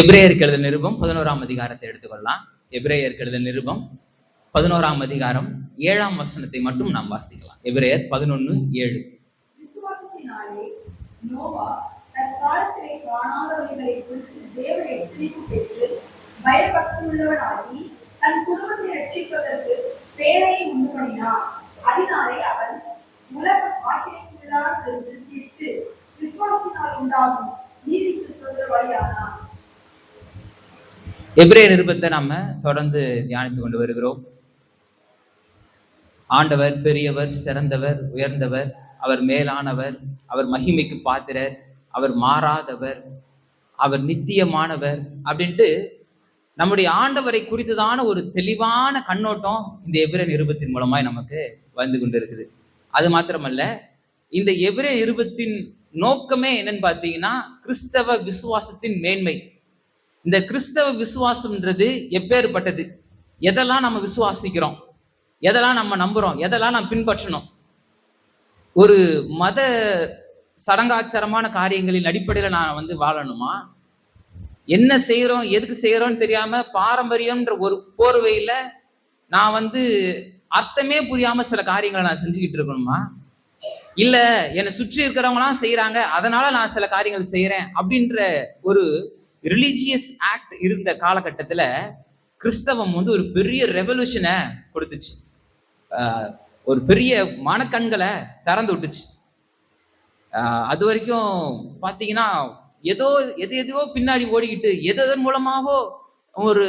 எபிரேயருக்கு எழுதின நிருபம் 11ஆம் அதிகாரத்தை எடுத்துக்கொள்ளலாம். எபிரேயருக்கு எழுதின நிருபம் 11ஆம் அதிகாரம் 7ஆம் வசனத்தை மட்டும் நாம் வாசிக்கலாம். எபிரேயர் 11:7. விசுவாசத்தினாலே நோவா தற்காலத்திலே காணாதவைகளை குறித்து தேவ எச்சரிப்பு பெற்று பயபக்தியுள்ளவனாகி தன் குடும்பத்தை ரட்சிப்பதற்கு பேழையை உண்டு பண்ணினான். அதனாலே அவன் உலக ஆக்கினைக்குள்ளானதிலிருந்து தீர்த்து விசுவாசத்தினால் உண்டாகும் நீதிக்கு சுதந்திரவாளியானான். எபிரேய நிருபத்தை நாம தொடர்ந்து தியானித்து கொண்டு வருகிறோம். ஆண்டவர் பெரியவர், சிறந்தவர், உயர்ந்தவர், அவர் மேலானவர், அவர் மகிமைக்கு பாத்திரர், அவர் மாறாதவர், அவர் நித்தியமானவர் அப்படின்ட்டு நம்முடைய ஆண்டவரை குறித்துதான ஒரு தெளிவான கண்ணோட்டம் இந்த எபிரேய நிருபத்தின் மூலமாய் நமக்கு வந்து கொண்டு இருக்குது. அது மாத்திரமல்ல, இந்த எபிரேய நிருபத்தின் நோக்கமே என்னன்னு பார்த்தீங்கன்னா கிறிஸ்தவ விசுவாசத்தின் மேன்மை. இந்த கிறிஸ்தவ விசுவாசம்ன்றது எப்பேற்பட்டது, எதெல்லாம் நம்ம விசுவாசிக்கிறோம், எதெல்லாம் நம்ம நம்புறோம், எதெல்லாம் நம்ம பின்பற்றணும். ஒரு மத சடங்காச்சாரமான காரியங்களின் அடிப்படையில நான் வாழணுமா, என்ன செய்யறோம் எதுக்கு செய்யறோம்னு தெரியாம பாரம்பரியம்ன்ற ஒரு போர்வையில நான் அர்த்தமே புரியாம சில காரியங்களை நான் செஞ்சுக்கிட்டு இருக்கணுமா, இல்ல என்னை சுற்றி இருக்கிறவங்களாம் செய்யறாங்க அதனால நான் சில காரியங்கள் செய்யறேன் அப்படின்ற ஒரு ரிலீஜியஸ் ஆக்ட் இருந்த காலகட்டத்துல கிறிஸ்தவம் ஒரு பெரிய ரெவல்யூஷனை கொடுத்துச்சு. ஒரு பெரிய மனக்கண்களை திறந்து விட்டுச்சு. அது வரைக்கும் பாத்தீங்கன்னா எதையோ பின்னாடி ஓடிக்கிட்டு எதன் மூலமாவோ ஒரு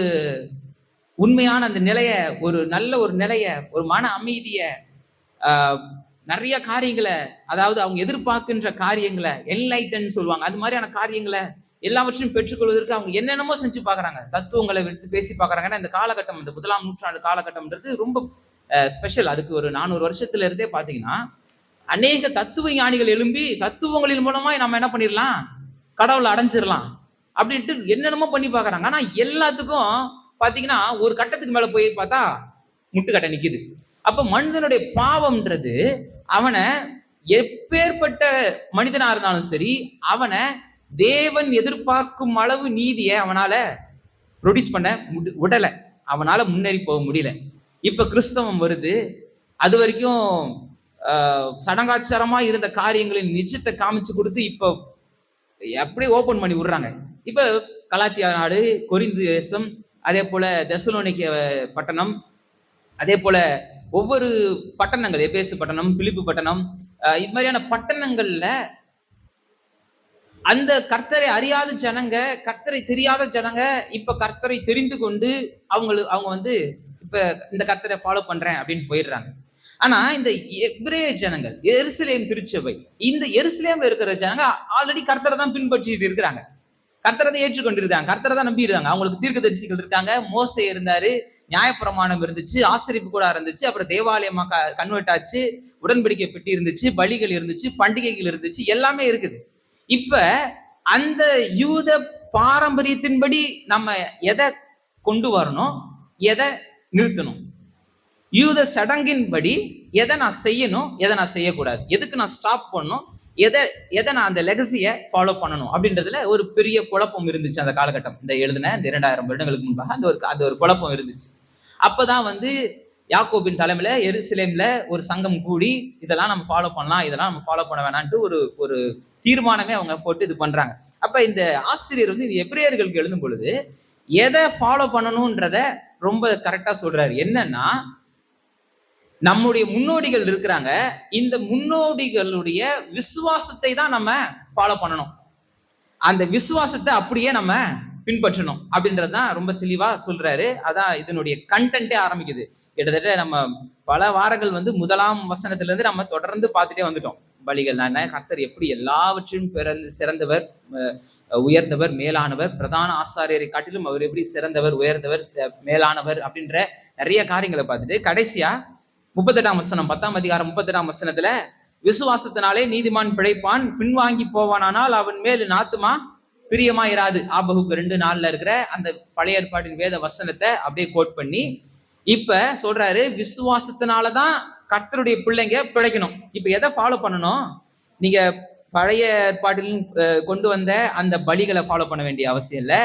உண்மையான அந்த நிலைய, ஒரு நல்ல ஒரு நிலைய, ஒரு மன அமைதிய, நிறைய காரியங்களை, அதாவது அவங்க எதிர்பார்க்கின்ற காரியங்களை, என்லைட்டன் சொல்லுவாங்க, அது மாதிரியான காரியங்களை எல்லாவற்றையும் பெற்றுக்கொள்வதற்கு அவங்க என்னென்னமோ செஞ்சு பாக்குறாங்க, தத்துவங்களை எடுத்து பேசி பாக்குறாங்கன்னா இந்த காலகட்டம், இந்த 1ஆம் நூற்றாண்டு காலகட்டம்ன்றது ரொம்ப ஸ்பெஷல். அதுக்கு ஒரு 400 வருஷத்துல இருந்தே பாத்தீங்கன்னா அநேக தத்துவ ஞானிகள் எழும்பி தத்துவங்களின் மூலமா நம்ம என்ன பண்ணிடலாம், கடவுளை அடைஞ்சிடலாம் அப்படின்ட்டு என்னென்னமோ பண்ணி பாக்குறாங்க. ஆனா எல்லாத்துக்கும் பாத்தீங்கன்னா ஒரு கட்டத்துக்கு மேல போய் பார்த்தா முட்டுக்கட்டை நிக்குது. அப்ப மனிதனுடைய பாவம்ன்றது அவனை எப்பேற்பட்ட மனிதனா இருந்தாலும் சரி, அவனை தேவன் எதிர்பார்க்கும் அளவு நீதியை அவனால ப்ரொடியூஸ் பண்ண விடல, அவனால முன்னேறி போக முடியல. இப்ப கிறிஸ்தவம் வருது, அது வரைக்கும் சடங்காச்சாரமா இருந்த காரியங்களின் நிச்சயத்தை காமிச்சு கொடுத்து இப்ப அப்படியே ஓபன் பண்ணி விடுறாங்க. இப்ப கலாத்தியா நாடு, கொரிந்து தேசம், அதே போல தெசலோனிக்க பட்டணம், அதே போல ஒவ்வொரு பட்டணங்கள், எபேசு பட்டணம், பிலிப்பு பட்டணம், இது மாதிரியான பட்டணங்கள்ல அந்த கர்த்தரை அறியாத ஜனங்க, கர்த்தரை தெரியாத ஜனங்க இப்ப கர்த்தரை தெரிந்து கொண்டு அவங்க இப்ப இந்த கர்த்தரை ஃபாலோ பண்றேன் அப்படின்னு போயிடுறாங்க. ஆனா இந்த எபிரேய ஜனங்கள், எருசலேம் திருச்சபை, இந்த எருசலேம்ல இருக்கிற ஜனங்க ஆல்ரெடி கர்த்தரை தான் பின்பற்றிட்டு இருக்கிறாங்க, கர்த்தரை தான் ஏற்றுக்கொண்டு இருக்காங்க, கர்த்தரை தான் நம்பி இருக்காங்க. அவங்களுக்கு தீர்க்கதரிசிகள் இருக்காங்க, மோசே இருந்தாரு, நியாயப்பிரமாணம் இருந்துச்சு, ஆசரிப்பு கூட இருந்துச்சு, அப்புறம் தேவாலயமா கன்வெர்ட் ஆச்சு, உடன்படிக்கை பெட்டி இருந்துச்சு, பலிகள் இருந்துச்சு, பண்டிகைகள் இருந்துச்சு, எல்லாமே இருக்குது. இப்ப அந்த யூத பாரம்பரியத்தின்படி நம்ம எதை கொண்டு வரணும், எதை நிறுத்தணும், யூத சடங்கின்படி எதை நான் செய்யணும், எதை நான் செய்யக்கூடாது, எதுக்கு நான் ஸ்டாப் பண்ணணும், எதை நான் அந்த லெகசியை ஃபாலோ பண்ணணும் அப்படின்றதுல ஒரு பெரிய குழப்பம் இருந்துச்சு அந்த காலகட்டம். இந்த 2000 வருடங்களுக்கு முன்பாக அந்த ஒரு குழப்பம் இருந்துச்சு. அப்பதான் யாக்கோபின் தலைமையில எருசலேம்ல ஒரு சங்கம் கூடி இதெல்லாம் நம்ம ஃபாலோ பண்ணலாம், இதெல்லாம் நம்ம ஃபாலோ பண்ண வேணான்ட்டு ஒரு தீர்மானமே அவங்க போட்டு இது பண்றாங்க. அப்ப இந்த ஆசிரியர் இந்த எபிரேயர்களுக்கு எழுதும் பொழுது எதை ஃபாலோ பண்ணணும்ன்றத ரொம்ப கரெக்டா சொல்றாரு. என்னன்னா, நம்முடைய முன்னோடிகள் இருக்கிறாங்க, இந்த முன்னோடிகளுடைய விசுவாசத்தை தான் நம்ம ஃபாலோ பண்ணணும், அந்த விசுவாசத்தை அப்படியே நம்ம பின்பற்றணும் அப்படின்றதுதான் ரொம்ப தெளிவா சொல்றாரு. அதான் இதனுடைய கண்டென்ட்டே ஆரம்பிக்குது. கிட்டத்தட்ட நம்ம பல வாரங்கள் 1ஆம் வசனத்துல இருந்து நம்ம தொடர்ந்து பார்த்துட்டே வந்துட்டோம். பலிகள் என்ன, கர்த்தர் எப்படி எல்லாவற்றையும் சிறந்தவர், உயர்ந்தவர், மேலானவர், பிரதான ஆசாரியரை காட்டிலும் அவர் எப்படி சிறந்தவர், உயர்ந்தவர், மேலானவர் அப்படின்ற நிறைய காரியங்களை பார்த்துட்டு கடைசியா 38ஆம் வசனம், 10ஆம் அதிகாரம் 38ஆம் வசனத்துல விசுவாசத்தினாலே நீதிமான் பிழைப்பான், பின்வாங்கி போவானால் அவன் மேல் ஆத்துமா பிரியமா இராது. ஆபகுக்கு 2:4 இருக்கிற அந்த பழைய ஏற்பாட்டின் வேத வசனத்தை அப்படியே கோட் பண்ணி இப்ப சொல்றாரு, விசுவாசத்தினாலதான் கர்த்தருடைய பிள்ளைங்க பிழைக்கணும். இப்ப எதை ஃபாலோ பண்ணணும், நீங்க பழைய ஏற்பாட்டில் கொண்டு வந்த அந்த பலிகளை ஃபாலோ பண்ண வேண்டிய அவசியம் இல்லை,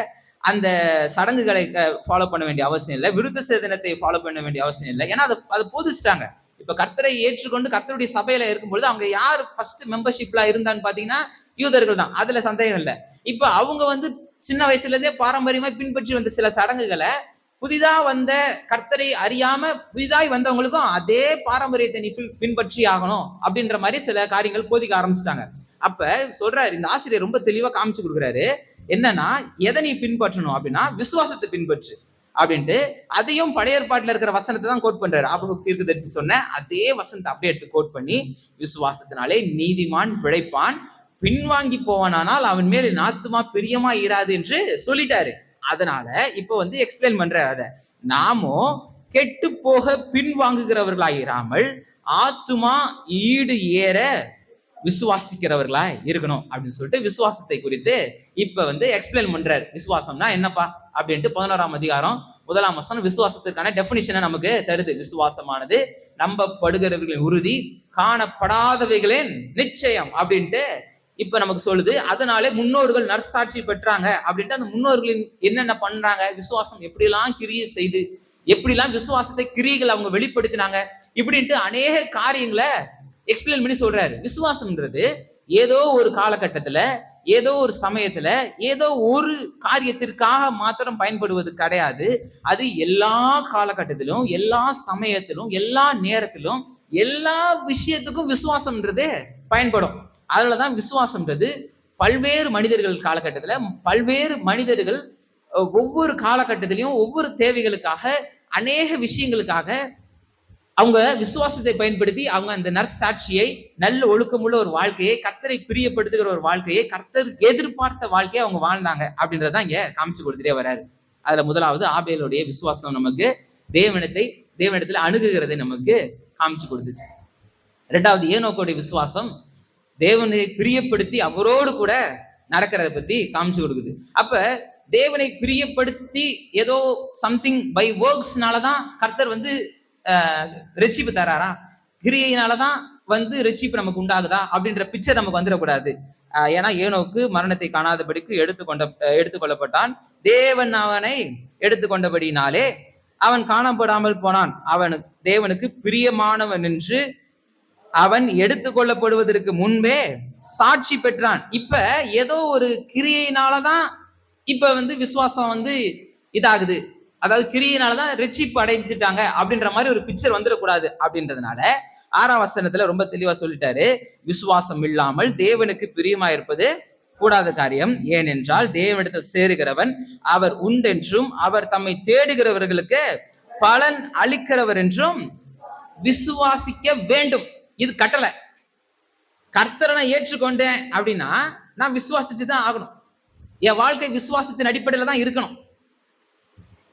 அந்த சடங்குகளை ஃபாலோ பண்ண வேண்டிய அவசியம் இல்லை, விருத்த சேதனத்தை ஃபாலோ பண்ண வேண்டிய அவசியம் இல்லை. ஏன்னா அதை போதிச்சிட்டாங்க. இப்ப கர்த்தரை ஏற்றுக்கொண்டு கர்த்தருடைய சபையில இருக்கும்பொழுது அவங்க யார் ஃபர்ஸ்ட் மெம்பர்ஷிப்ல இருந்தான்னு பாத்தீங்கன்னா யூதர்கள் தான், அதுல சந்தேகம் இல்லை. இப்ப அவங்க வந்து சின்ன வயசுல இருந்தே பாரம்பரியமா பின்பற்றி வந்த சில சடங்குகளை புதிதா வந்த கர்த்தரை அறியாம புதிதாய் வந்தவங்களுக்கும் அதே பாரம்பரியத்தை நீ பின்பற்றி ஆகணும் அப்படின்ற மாதிரி சில காரியங்கள் போதிக்க ஆரம்பிச்சிட்டாங்க. அப்ப சொல்றாரு, இந்த ஆசிரியர் ரொம்ப தெளிவா காமிச்சு கொடுக்குறாரு, என்னன்னா எதை நீ பின்பற்றணும் அப்படின்னா விசுவாசத்தை பின்பற்று அப்படின்ட்டு. அதையும் பழைய ஏற்பாட்டுல இருக்கிற வசனத்தை தான் கோட் பண்றாரு. ஆபிரகாம் தீர்க்கதரிசி சொன்ன அதே வசனத்தை அப்படியே எடுத்து கோட் பண்ணி, விசுவாசத்தினாலே நீதிமான் பிழைப்பான், பின்வாங்கி போவானால் அவன் மேல் என் ஆத்துமா பிரியமா இராது என்று சொல்லிட்டாரு. அதனால இப்ப வந்து எக்ஸ்பிளைன் பண்ற, அத நாமும் கெட்டு போக பின்வாங்குகிறவர்களாயிராமல் ஆத்துமா ஈடு ஏற விசுவாசிக்கிறவர்களா இருக்கணும் அப்படின்னு சொல்லிட்டு விசுவாசத்தை குறித்து இப்ப வந்து எக்ஸ்பிளைன் பண்றாரு. விசுவாசம்னா என்னப்பா அப்படின்ட்டு 11ஆம் அதிகாரம் 1ஆம் வசனம் விசுவாசத்திற்கான டெபினிஷனை நமக்கு தருது. விசுவாசமானது நம்பப்படுகிறவர்களின் உறுதி, காணப்படாதவைகளின் நிச்சயம் அப்படின்ட்டு இப்ப நமக்கு சொல்லுது. அதனாலே முன்னோர்கள் நற்சாட்சி பெற்றாங்க அப்படின்ட்டு அந்த முன்னோர்களின் என்னென்ன பண்றாங்க, விசுவாசம் எப்படிலாம் கிரியை செய்து, எப்படிலாம் விசுவாசத்தை கிரியைகள் அவங்க வெளிப்படுத்தினாங்க இப்படின்ட்டு அநேக காரியங்களை எக்ஸ்பிளைன் பண்ணி சொல்றாரு. விசுவாசம்ன்றது ஏதோ ஒரு காலகட்டத்துல, ஏதோ ஒரு சமயத்துல, ஏதோ ஒரு காரியத்திற்காக மாத்திரம் பயன்படுவது கிடையாது. அது எல்லா காலகட்டத்திலும், எல்லா சமயத்திலும், எல்லா நேரத்திலும், எல்லா விஷயத்துக்கும் விசுவாசம்ன்றது பயன்படும். அதுலதான் விசுவாசம்ன்றது பல்வேறு மனிதர்கள் காலகட்டத்துல, பல்வேறு மனிதர்கள் ஒவ்வொரு காலகட்டத்திலையும் ஒவ்வொரு தேவைகளுக்காக, அநேக விஷயங்களுக்காக அவங்க விசுவாசத்தை பயன்படுத்தி அவங்க அந்த நற்சாட்சியை, நல்ல ஒழுக்கமுள்ள ஒரு வாழ்க்கையை, கர்த்தரை பிரியப்படுத்துகிற ஒரு வாழ்க்கையை, கர்த்தர் எதிர்பார்த்த வாழ்க்கையை அவங்க வாழ்ந்தாங்க அப்படின்றதான் இங்க காமிச்சு கொடுத்துட்டே வர்றாரு. அதுல முதலாவது ஆபேலுடைய விசுவாசம் நமக்கு தேவனிடத்துல அணுகுகிறதை நமக்கு காமிச்சு கொடுத்துச்சு. இரண்டாவது ஏனோக்குடைய விசுவாசம் தேவனை பிரியப்படுத்தி அவரோடு கூட நடக்கிறத பத்தி காமிச்சு கொடுக்குது. அப்ப தேவனை பிரியப்படுத்தி ஏதோ சம்திங் பை ஒர்க்ஸ்னாலதான் கர்த்தர் வந்து ரட்சிப்பு தராரா, கிரியையினாலதான் வந்து ரட்சிப்பு நமக்கு உண்டாகுதா அப்படின்ற பிக்சர் நமக்கு வந்துடக்கூடாது. ஏன்னா ஏனோக்கு மரணத்தை காணாதபடிக்கு எடுத்துக்கொள்ளப்பட்டான், தேவன் அவனை எடுத்துக்கொண்டபடினாலே அவன் காணப்படாமல் போனான், தேவனுக்கு பிரியமானவன் என்று அவன் எடுத்துக்கொள்ளப்படுவதற்கு முன்பே சாட்சி பெற்றான். இப்ப ஏதோ ஒரு கிரியையினாலதான் இப்ப வந்து விசுவாசம் வந்து இதாகுது, அதாவது கிரியினாலதான் ரட்சிப்பு அடைஞ்சிட்டாங்க அப்படின்ற மாதிரி ஒரு பிக்சர் வந்துடக்கூடாது அப்படின்றதுனால 6ஆம் வசனத்துல ரொம்ப தெளிவா சொல்லிட்டாரு, விசுவாசம் இல்லாமல் தேவனுக்கு பிரியமா இருப்பது கூடாத காரியம். ஏனென்றால் தேவனிடத்தில் சேருகிறவன் அவர் உண்டென்றும் அவர் தம்மை தேடுகிறவர்களுக்கு பலன் அளிக்கிறவர் என்றும் விசுவாசிக்க வேண்டும். இது கட்டளை. கர்த்தரை நான் ஏற்றுக்கொண்டேன் அப்படின்னா நான் விசுவாசிச்சுதான் ஆகணும். என் வாழ்க்கை விசுவாசத்தின் அடிப்படையில தான் இருக்கணும்.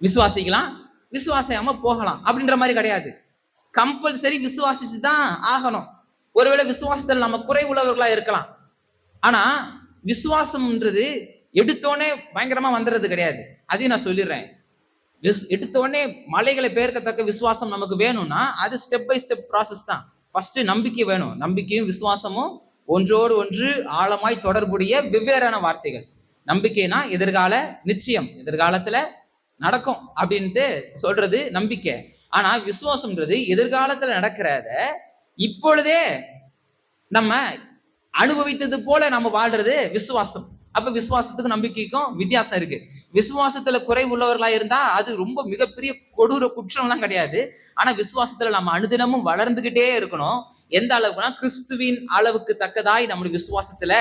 விசுவாசிக்கலாம், விசுவாசியாம போகலாம் அப்படின்ற மாதிரி கிடையாது. கம்பல்சரி விசுவாசிச்சுதான் ஆகணும். ஒருவேளை விசுவாசத்தில் நம்ம குறை உள்ளவர்களா இருக்கலாம், ஆனா விசுவாசம்ன்றது எடுத்தோடனே பயங்கரமா வந்துடுறது கிடையாது. அதையும் நான் சொல்லிடுறேன். எடுத்தோடனே மலைகளை பெயர்க்கத்தக்க விசுவாசம் நமக்கு வேணும்னா அது ஸ்டெப் பை ஸ்டெப் ப்ராசஸ் தான். ஃபர்ஸ்ட் நம்பிக்கை வேணும். நம்பிக்கையும் விசுவாசமும் ஒன்றோடு ஒன்று ஆழமாய் தொடர்புடைய வெவ்வேறான வார்த்தைகள். நம்பிக்கைனா எதிர்கால நிச்சயம், எதிர்காலத்துல நடக்கும் அப்படின்ட்டு சொல்றது நம்பிக்கை. ஆனா விசுவாசம்ன்றது எதிர்காலத்துல நடக்கிறத இப்பொழுதே நம்ம அனுபவித்தது போல நம்ம வாழ்றது விசுவாசம். அப்ப விசுவாசத்துக்கும் நம்பிக்கைக்கும் வித்தியாசம் இருக்கு. விசுவாசத்துல குறை உள்ளவர்களா இருந்தா அது ரொம்ப மிகப்பெரிய கொடூர குற்றம்லாம் கிடையாது. ஆனா விசுவாசத்துல நம்ம அனுதினமும் வளர்ந்துகிட்டே இருக்கணும். எந்த அளவுக்குன்னா கிறிஸ்துவின் அளவுக்கு தக்கதாய் நம்முடைய விசுவாசத்துல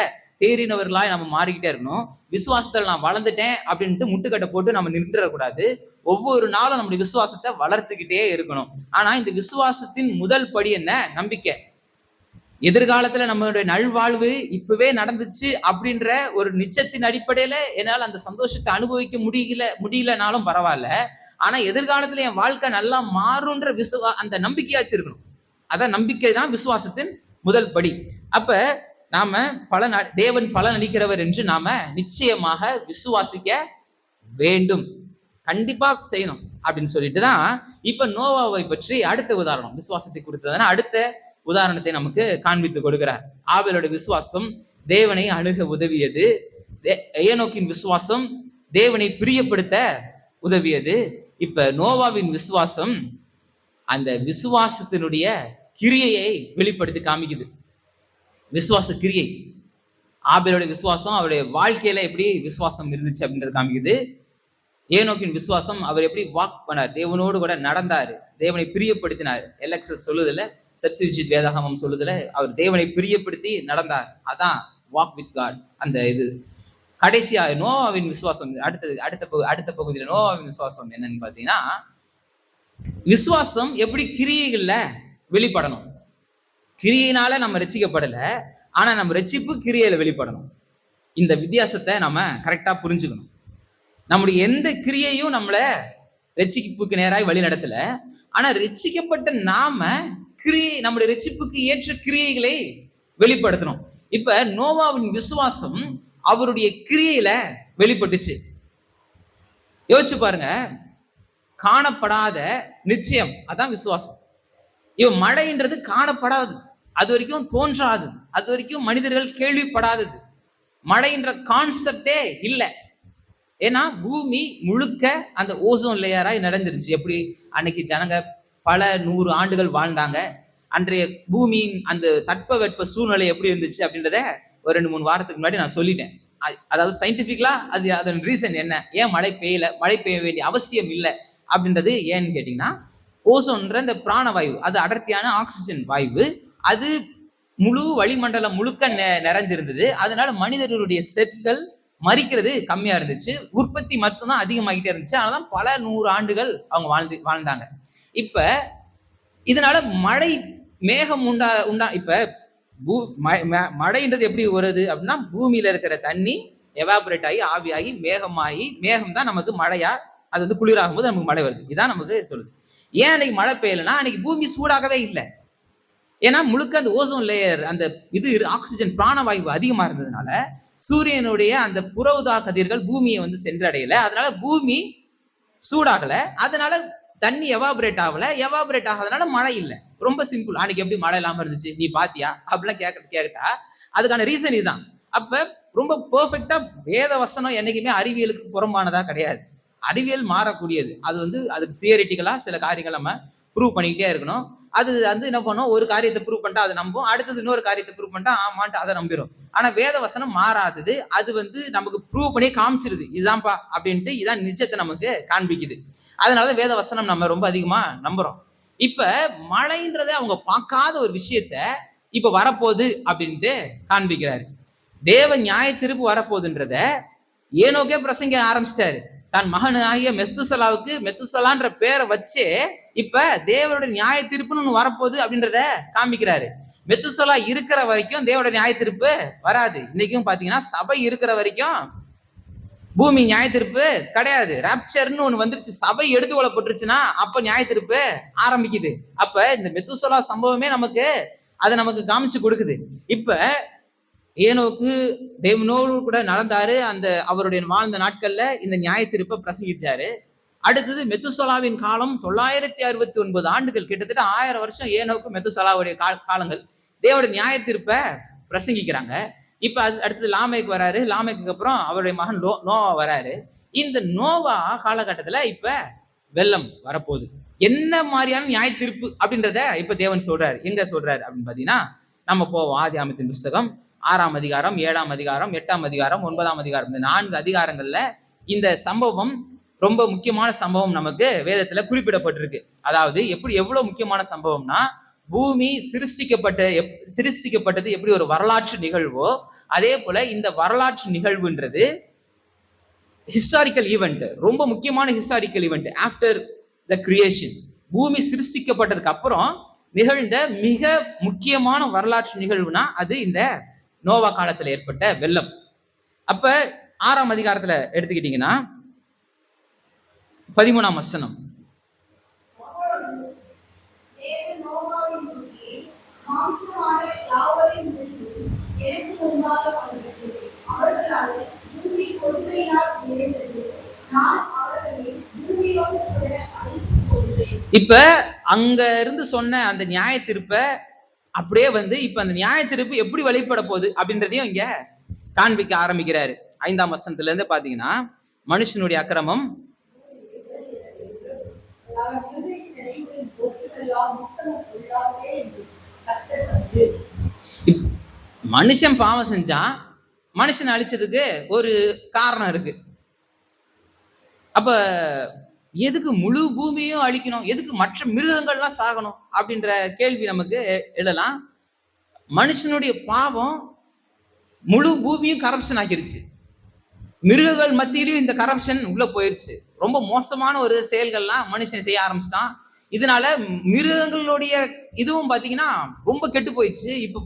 தேறினவர்களாய் நம்ம மாறிக்கிட்டே இருக்கணும். விசுவாசத்துல நான் வளர்ந்துட்டேன் அப்படின்ட்டு முட்டுக்கட்டை போட்டு நம்ம நின்றுடக்கூடாது. ஒவ்வொரு நாளும் நம்முடைய விசுவாசத்தை வளர்த்துக்கிட்டே இருக்கணும். ஆனா இந்த விசுவாசத்தின் முதல் படி என்ன? நம்பிக்கை. எதிர்காலத்துல நம்மளுடைய நல்வாழ்வு இப்பவே நடந்துச்சு அப்படின்ற ஒரு நிச்சயத்தின் அடிப்படையில என்னால் அந்த சந்தோஷத்தை அனுபவிக்க முடியலனாலும் பரவாயில்ல. ஆனா எதிர்காலத்துல என் வாழ்க்கை நல்லா மாறுன்ற அந்த நம்பிக்கையாச்சு இருக்கணும். அதான் நம்பிக்கை தான் விசுவாசத்தின் முதல் படி. அப்ப நாம தேவன் பலன் அளிக்கிறவர் என்று நாம நிச்சயமாக விசுவாசிக்க வேண்டும், கண்டிப்பா செய்யணும் அப்படின்னு சொல்லிட்டுதான் இப்ப நோவாவை பற்றி அடுத்த உதாரணம் விசுவாசத்தை கொடுத்ததுன்னா அடுத்த உதாரணத்தை நமக்கு காண்பித்து கொடுக்கிறார். ஆபேலோட விசுவாசம் தேவனை அணுக உதவியது. ஏனோக்கின் விசுவாசம் தேவனை பிரியப்படுத்த உதவியது. இப்ப நோவாவின் விசுவாசம் அந்த விசுவாசத்தினுடைய கிரியையை வெளிப்படுத்தி காமிக்குது. விசுவாச கிரியை, ஆபேலுடைய விசுவாசம் அவருடைய வாழ்க்கையில எப்படி விசுவாசம் இருந்துச்சு அப்படின்றது காமிக்குது. ஏனோக்கின் விசுவாசம், அவர் எப்படி வாக் பண்ணார், தேவனோடு கூட நடந்தாரு, தேவனை பிரியப்படுத்தினார். எல்எக்ஸஸ் சொல்லுதுல, சத்யஜித் வேதாகமம் சொல்லுதுல, அவர் தேவனை பிரியப்படுத்தி நடந்தார். அதான் வாக் வித் காட். அந்த இது கடைசியா நோவாவின் விசுவாசம். அடுத்த பகுதியில நோவாவின் விசுவாசம் என்னன்னு பாத்தீங்கன்னா, விசுவாசம் எப்படி கிரியைகள்ல வெளிப்படணும். கிரியையினால நம்ம ரட்சிக்கப்படல, ஆனா நம்ம ரட்சிப்பு கிரியையில வெளிப்படணும். இந்த வித்தியாசத்தை நம்ம கரெக்டா புரிஞ்சுக்கணும். நம்முடைய எந்த கிரியையும் நம்மள ரட்சிப்புக்கு நேராக வழி நடத்தல, ஆனா ரட்சிக்கப்பட்ட நாம நம்முடைய ரட்சிப்புக்கு ஏற்ற கிரியைகளை வெளிப்படுத்தணும். இப்ப நோவாவின் விசுவாசம் அவருடைய கிரியையில வெளிப்பட்டுச்சு. யோசிச்சு பாருங்க, காணப்படாத நிச்சயம், அதான் விசுவாசம். இவன் மழைன்றது காணப்படாது, அது வரைக்கும் தோன்றாது, அது வரைக்கும் மனிதர்கள் கேள்விப்படாதது. மழைன்ற கான்செப்டே இல்லை. ஏன்னா பூமி முழுக்க அந்த ஓசோன் லேயராய் நடந்துருச்சு. எப்படி அன்னைக்கு ஜனங்க பல 100 ஆண்டுகள் வாழ்ந்தாங்க. அன்றைய பூமியின் அந்த தட்பவெட்ப சூழ்நிலை எப்படி இருந்துச்சு அப்படின்றத ஒரு 2-3 வாரத்துக்கு முன்னாடி நான் சொல்லிட்டேன். அதாவது சயின்டிபிக்கலா அதன் ரீசன் என்ன, ஏன் மழை பெய்யல, மழை பெய்ய வேண்டிய அவசியம் இல்லை அப்படின்றது ஏன்னு கேட்டீங்கன்னா, ஓசோன்ற இந்த பிராணவாயு, அது அடர்த்தியான ஆக்சிஜன் வாயு, அது முழு வளிமண்டலம் முழுக்க நிறைஞ்சிருந்தது. அதனால மனிதர்களுடைய செல்கள் மறிக்கிறது கம்மியா இருந்துச்சு, உற்பத்தி மட்டும்தான் அதிகமாகிட்டே இருந்துச்சு. அதனாலதான் பல 100 ஆண்டுகள் அவங்க வாழ்ந்தாங்க. இப்ப இதனால மழை மேகம் உண்டா இப்ப மழைன்றது எப்படி வருது அப்படின்னா, பூமியில இருக்கிற தண்ணி எவாபரேட் ஆகி ஆவியாகி மேகமாகி, மேகம் தான் நமக்கு மழையா, அது வந்து குளிராகும் போது நமக்கு மழை வருது. இதான் நமக்கு சொல்லுது. ஏன் அன்னைக்கு மழை பெய்யலைன்னா, அன்னைக்கு பூமி சூடாகவே இல்லை. ஏன்னா முழுக்க அந்த ஓசோன் லேயர், அந்த இது ஆக்சிஜன் பிராணவாயு அதிகமா இருந்ததுனால சூரியனுடைய அந்த புற ஊதா கதிர்கள் பூமியை வந்து சென்றடையல. அதனால பூமி சூடாகல, அதனால தண்ணி எவாபரேட் ஆகல. எவாபரேட் ஆகாதனால மழை இல்லை. ரொம்ப சிம்பிள். அன்னைக்கு எப்படி மழை இல்லாம இருந்துச்சு, நீ பாத்தியா அப்படிலாம் கேட்டா அதுக்கான ரீசன் இதுதான். அப்ப ரொம்ப பெர்ஃபெக்டா வேத வசனம் என்னைக்குமே அறிவியலுக்கு புறம்பானதா கிடையாது. அறிவியல் மாறக்கூடியது. அது வந்து அதுக்கு தியரிட்டிக்கலா சில காரியங்கள் நம்ம ப்ரூவ் பண்ணிக்கிட்டே இருக்கணும். அது வந்து என்ன பண்ணும், ஒரு காரியத்தை ப்ரூவ் பண்ணிட்டா அதை நம்பும், அடுத்தது இன்னொரு காரியத்தை ப்ரூவ் பண்ணிட்டா ஆமான்ட்டு அதை நம்பிடும். ஆனா வேத வசனம் மாறாதது. அது வந்து நமக்கு ப்ரூவ் பண்ணி காமிச்சிருது, இதுதான்ப்பா அப்படின்ட்டு, இதான் நிஜத்தை நமக்கு காண்பிக்குது. அதனாலதான் வேத வசனம் நம்ம ரொம்ப அதிகமா நம்புறோம். இப்ப மழைன்றத அவங்க பார்க்காத ஒரு விஷயத்த இப்ப வரப்போகுது அப்படின்ட்டு காண்பிக்கிறாரு. தேவ நியாய தீர்ப்பு வரப்போகுதுன்றத ஏனோக்கே பிரசங்க ஆரம்பிச்சிட்டாரு. தன் மகனாகிய மெத்துசலாவுக்கு மெத்துசலான்ற பேரை வச்சு இப்ப தேவனுடைய நியாய தீர்ப்புன்னு ஒண்ணு வரப்போகுது அப்படின்றத காமிக்கிறாரு. மெத்துசலா இருக்கிற வரைக்கும் தேவனுடைய நியாய தீர்ப்பு வராது. இன்னைக்கும் பாத்தீங்கன்னா சபை இருக்கிற வரைக்கும் பூமி நியாய தீர்ப்பு கிடையாது. ராப்சர்னு ஒண்ணு வந்துருச்சு, சபை எடுத்து கொள்ளப்பட்டுருச்சுன்னா அப்ப நியாய தீர்ப்பு ஆரம்பிக்குது. அப்ப இந்த மெத்துசலா சம்பவமே அதை நமக்கு காமிச்சு கொடுக்குது. இப்ப ஏனோக்கு தேவனோடு கூட நடந்தாரு. அந்த அவருடைய வாழ்ந்த நாட்கள்ல இந்த நியாய தீர்ப்பை பிரசங்கித்தாரு. அடுத்தது மெத்துசலாவின் காலம் 969 ஆண்டுகள், கிட்டத்தட்ட 1000 வருஷம் ஏனோக்கு மெத்துசலாவுடைய காலங்கள் தேவனுடைய நியாய தீர்ப்பை பிரசங்கிக்கிறாங்க. இப்ப அடுத்தது லாமேக்கு வராரு. லாமேக்கு அப்புறம் அவருடைய மகன் நோவா வராரு. இந்த நோவா காலகட்டத்துல இப்ப வெள்ளம் வரப்போகுது. என்ன மாதிரியான நியாய தீர்ப்பு அப்படின்றத இப்ப தேவன் சொல்றாரு. எங்க சொல்றாரு அப்படின்னு பாத்தீங்கன்னா, நம்ம போவோம் ஆதியாகமத்தின் புஸ்தகம் 6ஆம் அதிகாரம், 7ஆம் அதிகாரம், 8ஆம் அதிகாரம், 9ஆம் அதிகாரம், இந்த 4 அதிகாரங்கள்ல இந்த சம்பவம் ரொம்ப முக்கியமான சம்பவம் நமக்கு வேதத்துல குறிப்பிடப்பட்டிருக்கு. அதாவது எவ்வளவு முக்கியமான சம்பவம்னா, பூமி சிருஷ்டிக்கப்பட்டது எப்படி ஒரு வரலாற்று நிகழ்வோ, அதே போல இந்த வரலாற்று நிகழ்வுன்றது ஹிஸ்டாரிக்கல் ஈவெண்ட், ரொம்ப முக்கியமான historical event. After the creation, பூமி சிருஷ்டிக்கப்பட்டதுக்கு அப்புறம் நிகழ்ந்த மிக முக்கியமான வரலாற்று நிகழ்வுனா அது இந்த நோவா காலத்துல ஏற்பட்ட வெள்ளம். அப்ப 6ஆம் அதிகாரத்துல எடுத்துக்கிட்டீங்கன்னா 13ஆம் வசனம், இப்ப அங்க இருந்து சொன்ன அந்த நியாய தீர்ப்பை அப்படியே வந்து இப்ப அந்த நியாய தீர்ப்பு எப்படி வெளிப்பட போகுது அப்படின்றதையும் இங்க காண்பிக்க ஆரம்பிக்கிறாரு. 5ஆம் வசனத்துல இருந்து பாத்தீங்கன்னா, மனுஷனுடைய அக்கிரமம் அவன் இருதயத்தின் இடையூறின் தோற்றமெல்லாம் முத்தமும் கொள்ளாதே என்று கர்த்தர் கண்டு. இப்- மனுஷன் பாவம் செஞ்சா மனுஷனை அழிச்சதுக்கு ஒரு காரணம் இருக்கு. அப்ப எதுக்கு முழு பூமியும் அழிக்கணும், எதுக்கு மற்ற மிருகங்கள்லாம் சாகணும் அப்படின்ற கேள்வி நமக்கு எழலாம். மனுஷனுடைய பாவம் முழு பூமியும் கரப்ஷன் ஆக்கிருச்சு. மிருகங்கள் மத்தியிலும் இந்த கரப்ஷன் உள்ள போயிருச்சு. ரொம்ப மோசமான ஒரு செயல்கள்லாம் மனுஷன் செய்ய ஆரம்பிச்சிட்டான். இதனால மிருகங்களுடைய இதுவும் பாத்தீங்கன்னா ரொம்ப கெட்டு போயிடுச்சு. இப்போ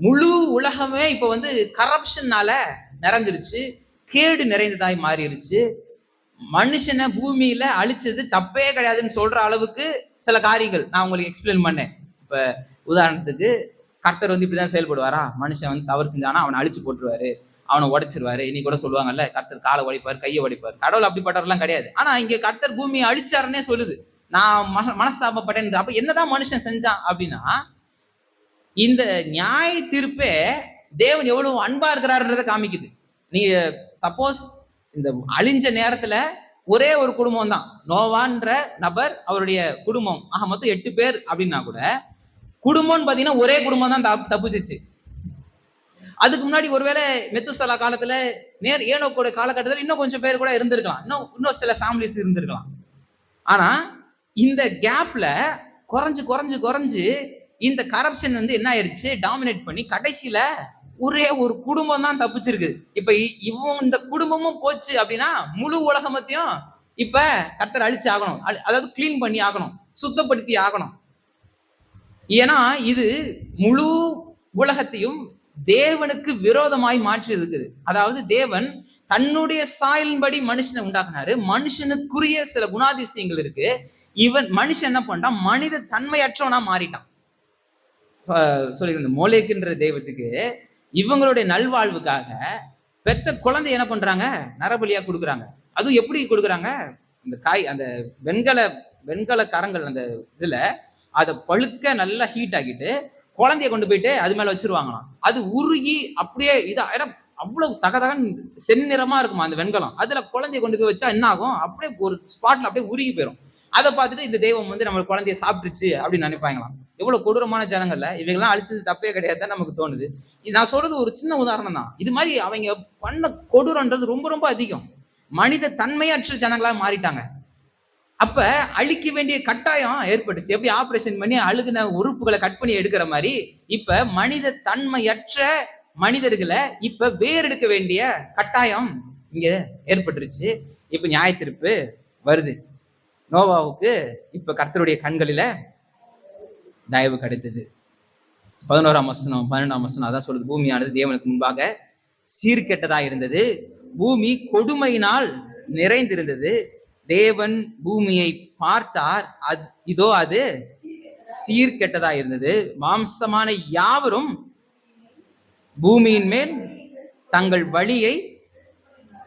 முழு உலகமே இப்ப வந்து கரப்ஷன்னால நிறைஞ்சிருச்சு, கேடு நிறைந்ததாய் மாறிடுச்சு. மனுஷனை பூமியில அழிச்சது தப்பே கிடையாதுன்னு சொல்ற அளவுக்கு சில காரியங்கள் நான் உங்களுக்கு எக்ஸ்பிளைன் பண்ணேன். இப்ப உதாரணத்துக்கு கர்த்தர் வந்து இப்படிதான் செயல்படுவாரா, மனுஷன் வந்து தவறு செஞ்சானா அவனை அழிச்சு போட்டுருவாரு, அவனை உடைச்சிருவாரு. இன்னைக்கு கூட சொல்லுவாங்கல்ல, கர்த்தர் காலை உடைப்பார், கையை உடைப்பார். கடவுள் அப்படிப்பட்டவரெல்லாம் கிடையாது. ஆனா இங்க கர்த்தர் பூமியை அழிச்சாருன்னே சொல்லுது. நான் மனஸ்தாபப்பட்டேன். அப்ப என்னதான் மனுஷன் செஞ்சான் அப்படின்னா, இந்த நியாய தீர்ப்பே தேவன் எவ்வளவு அன்பா இருக்கிறாருன்றதை காமிக்குது. நீங்க சப்போஸ் இந்த அழிஞ்ச நேரத்துல ஒரே ஒரு குடும்பம் தான், நோவான்ற நபர் அவருடைய குடும்பம், மொத்தம் 8 பேர் அப்படின்னா கூட குடும்பம்னு பாத்தீங்கன்னா ஒரே குடும்பம் தான் தப்பிச்சிச்சு. அதுக்கு முன்னாடி ஒருவேளை மெத்துசலா காலத்துல ஏனோக்கோட காலகட்டத்தில் இன்னும் கொஞ்சம் பேர் கூட இருந்திருக்கலாம், இன்னும் சில ஃபேமிலிஸ் இருந்திருக்கலாம். ஆனா இந்த கேப்ல குறைஞ்சு குறைஞ்சு குறைஞ்சு இந்த கரப்ஷன் வந்து என்ன ஆயிடுச்சு, டாமினேட் பண்ணி கடைசியில ஒரே ஒரு குடும்பம் தான் தப்பிச்சிருக்கு. இப்ப இந்த குடும்பமும் போச்சு அப்படின்னா முழு உலகமத்தையும் இப்ப கர்த்தர் அழிச்சு ஆகணும், அதாவது கிளீன் பண்ணி ஆகணும், சுத்தப்படுத்தி ஆகணும். ஏன்னா இது முழு உலகத்தையும் தேவனுக்கு விரோதமாய் மாற்றி இருக்குது. அதாவது தேவன் தன்னுடைய சாயலின்படி மனுஷனை உண்டாக்குனாரு. மனுஷனுக்குரிய சில குணாதிசயங்கள் இருக்கு. மனுஷன் என்ன பண்றான், மனித தன்மையற்றவனா மாறிட்டான். சொல்லியிருந்த மோலேக்குன்ற தெய்வத்துக்கு இவங்களுடைய நல்வாழ்வுக்காக பெத்த குழந்தை என்ன பண்றாங்க, நரபலியா கொடுக்குறாங்க. அதுவும் எப்படி கொடுக்குறாங்க, இந்த அந்த வெண்கல கரங்கள் அந்த இதுல அதை பழுக்க நல்லா ஹீட் ஆக்கிட்டு குழந்தைய கொண்டு போயிட்டு அது மேல வச்சிருவாங்களாம். அது உருகி அப்படியே அவ்வளவு தகதகன் செந்நிறமா இருக்குமா அந்த வெண்கலம். அதுல குழந்தைய கொண்டு போய் வச்சா என்ன ஆகும், அப்படியே ஒரு ஸ்பாட்ல அப்படியே உருகி போயிடும். அதை பார்த்துட்டு இந்த தெய்வம் வந்து நம்ம குழந்தைய சாப்பிட்டுச்சு அப்படின்னு நினைப்பாங்களாம். எவ்வளவு கொடூரமான ஜனங்கள்ல இவங்கெல்லாம் அழிச்சது தப்பே கிடையாதுன்னு நமக்கு தோணுது. இது நான் சொல்றது ஒரு சின்ன உதாரணம் தான். இது மாதிரி அவங்க பண்ண கொடூரன்றது ரொம்ப ரொம்ப அதிகம். மனித தன்மையற்ற ஜனங்களா மாறிட்டாங்க. அப்ப அழிக்க வேண்டிய கட்டாயம் ஏற்பட்டுச்சு. எப்படி ஆபரேஷன் பண்ணி அழுகுன உறுப்புகளை கட் பண்ணி எடுக்கிற மாதிரி இப்ப மனித தன்மையற்ற மனிதர்களை இப்ப வேறெடுக்க வேண்டிய கட்டாயம் இங்க ஏற்பட்டுருச்சு. இப்ப நியாய தீர்ப்பு வருது. நோவாவுக்கு இப்ப கர்த்தருடைய கண்களில தயவு கிடைத்தது. 11ஆம் வசனம் 12ஆம் வசனம் அதான் சொல்லுது, பூமியானது தேவனுக்கு முன்பாக சீர்கெட்டதா இருந்தது, பூமி கொடுமையினால் நிறைந்திருந்தது. தேவன் பூமியை பார்த்தார், இதோ அது சீர்கெட்டதா இருந்தது. மாம்சமான யாவரும் பூமியின் மேல் தங்கள் வழியை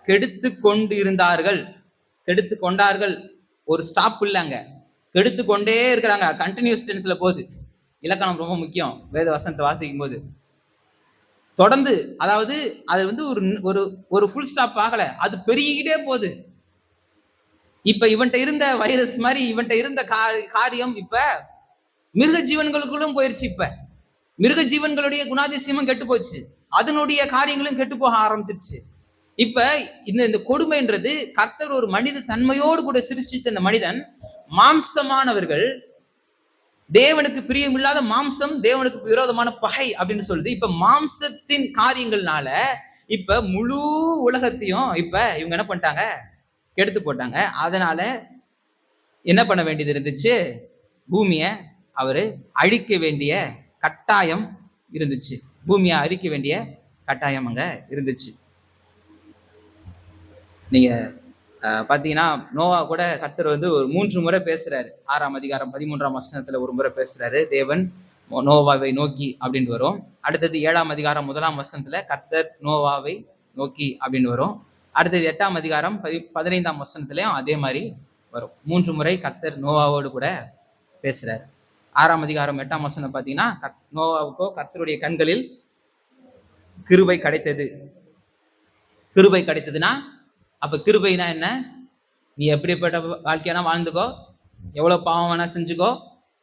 கெடுத்து கொண்டு இருந்தார்கள். கெடுத்து கொண்டார்கள், ஒரு ஸ்டாப் இல்லைங்க, கெடுத்து கொண்டே இருக்கிறாங்க. கண்டினியூஸ் டென்ஸ்ல போகுது. இலக்கணம் ரொம்ப முக்கியம் வேத வசனத்தை வாசிக்கும் போது. தொடர்ந்து, அதாவது அது வந்து ஒரு ஃபுல் ஸ்டாப் ஆகல, அது பெருகிக்கிட்டே போகுது. இப்ப இவன்ட்ட இருந்த வைரஸ் மாதிரி இவன்ட்ட இருந்த காரியம் இப்ப மிருக ஜீவன்களுக்குள்ளும் போயிருச்சு. இப்ப மிருக ஜீவன்களுடைய குணாதிசயமும் கெட்டு போச்சு, அதனுடைய காரியங்களும் கெட்டு போக ஆரம்பிச்சிருச்சு. இப்ப இந்த கொடுமைன்றது கர்த்தர் ஒரு மனித தன்மையோடு கூட சிருஷ்டித்த இந்த மனிதன், மாம்சமானவர்கள், தேவனுக்கு பிரியமில்லாத மாம்சம் தேவனுக்கு விரோதமான பகை அப்படின்னு சொல்லுது. இப்ப மாம்சத்தின் காரியங்கள்னால இப்ப முழு உலகத்தையும் இப்ப இவங்க என்ன பண்ணிட்டாங்க, கெடுத்து போட்டாங்க. அதனால என்ன பண்ண வேண்டியது இருந்துச்சு, பூமியை அவரு அழிக்க வேண்டிய கட்டாயம் இருந்துச்சு. பூமியை அழிக்க வேண்டிய கட்டாயம் அங்க இருந்துச்சு. நீங்க பாத்தீங்கன்னா நோவா கூட கர்த்தர் வந்து ஒரு 3 முறை பேசுறாரு. 6ஆம் அதிகாரம் 13ஆம் வசனத்துல ஒரு முறை பேசுறாரு, தேவன் நோவாவை நோக்கி அப்படின்னு வரும். அடுத்தது 7ஆம் அதிகாரம் 1ஆம் வசனத்துல கர்த்தர் நோவாவை நோக்கி அப்படின்னு வரும். அடுத்தது 8ஆம் அதிகாரம் 15ஆம் வசனத்திலையும் அதே மாதிரி வரும். 3 முறை கர்த்தர் நோவாவோடு கூட பேசுறாரு. 6ஆம் அதிகாரம் 8ஆம் வசனம் பாத்தீங்கன்னா, நோவாவுக்கோ கர்த்தருடைய கண்களில் கிருபை கிடைத்தது. கிருபை கிடைத்ததுன்னா அப்ப கிருபைனா என்ன? நீ எப்படிப்பட்ட வாழ்க்கையானா வாழ்ந்துக்கோ, எவ்வளவு பாவம் வேணா செஞ்சுக்கோ,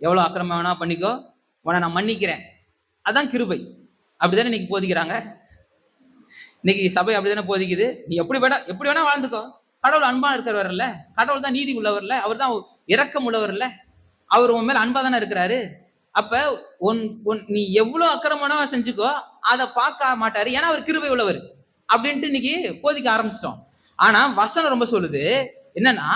எவ்வளவு அக்கிரமம் வேணா பண்ணிக்கோ, உன்னை நான் மன்னிக்கிறேன். அதான் கிருபை. அப்படிதானே இன்னைக்கு போதிக்கிறாங்க. இன்னைக்கு சபை அப்படிதானே போதிக்குது. நீ எப்படி வேணா வாழ்ந்துக்கோ, கடவுள் அன்பா இருக்கிறவர்ல, கடவுள் தான் நீதி உள்ளவர்ல, அவர் தான் இரக்கம் உள்ளவர்ல, அவர் உன் மேல அன்பா தானே இருக்கிறாரு. அப்ப நீ எவ்வளவு அக்கிரமமா செஞ்சுக்கோ, அதை பார்க்க மாட்டாரு. ஏன்னா அவர் கிருபை உள்ளவர் அப்படின்ட்டு இன்னைக்கு போதிக்க ஆரம்பிச்சிட்டோம். ஆனா வசனம் ரொம்ப சொல்லுது என்னன்னா,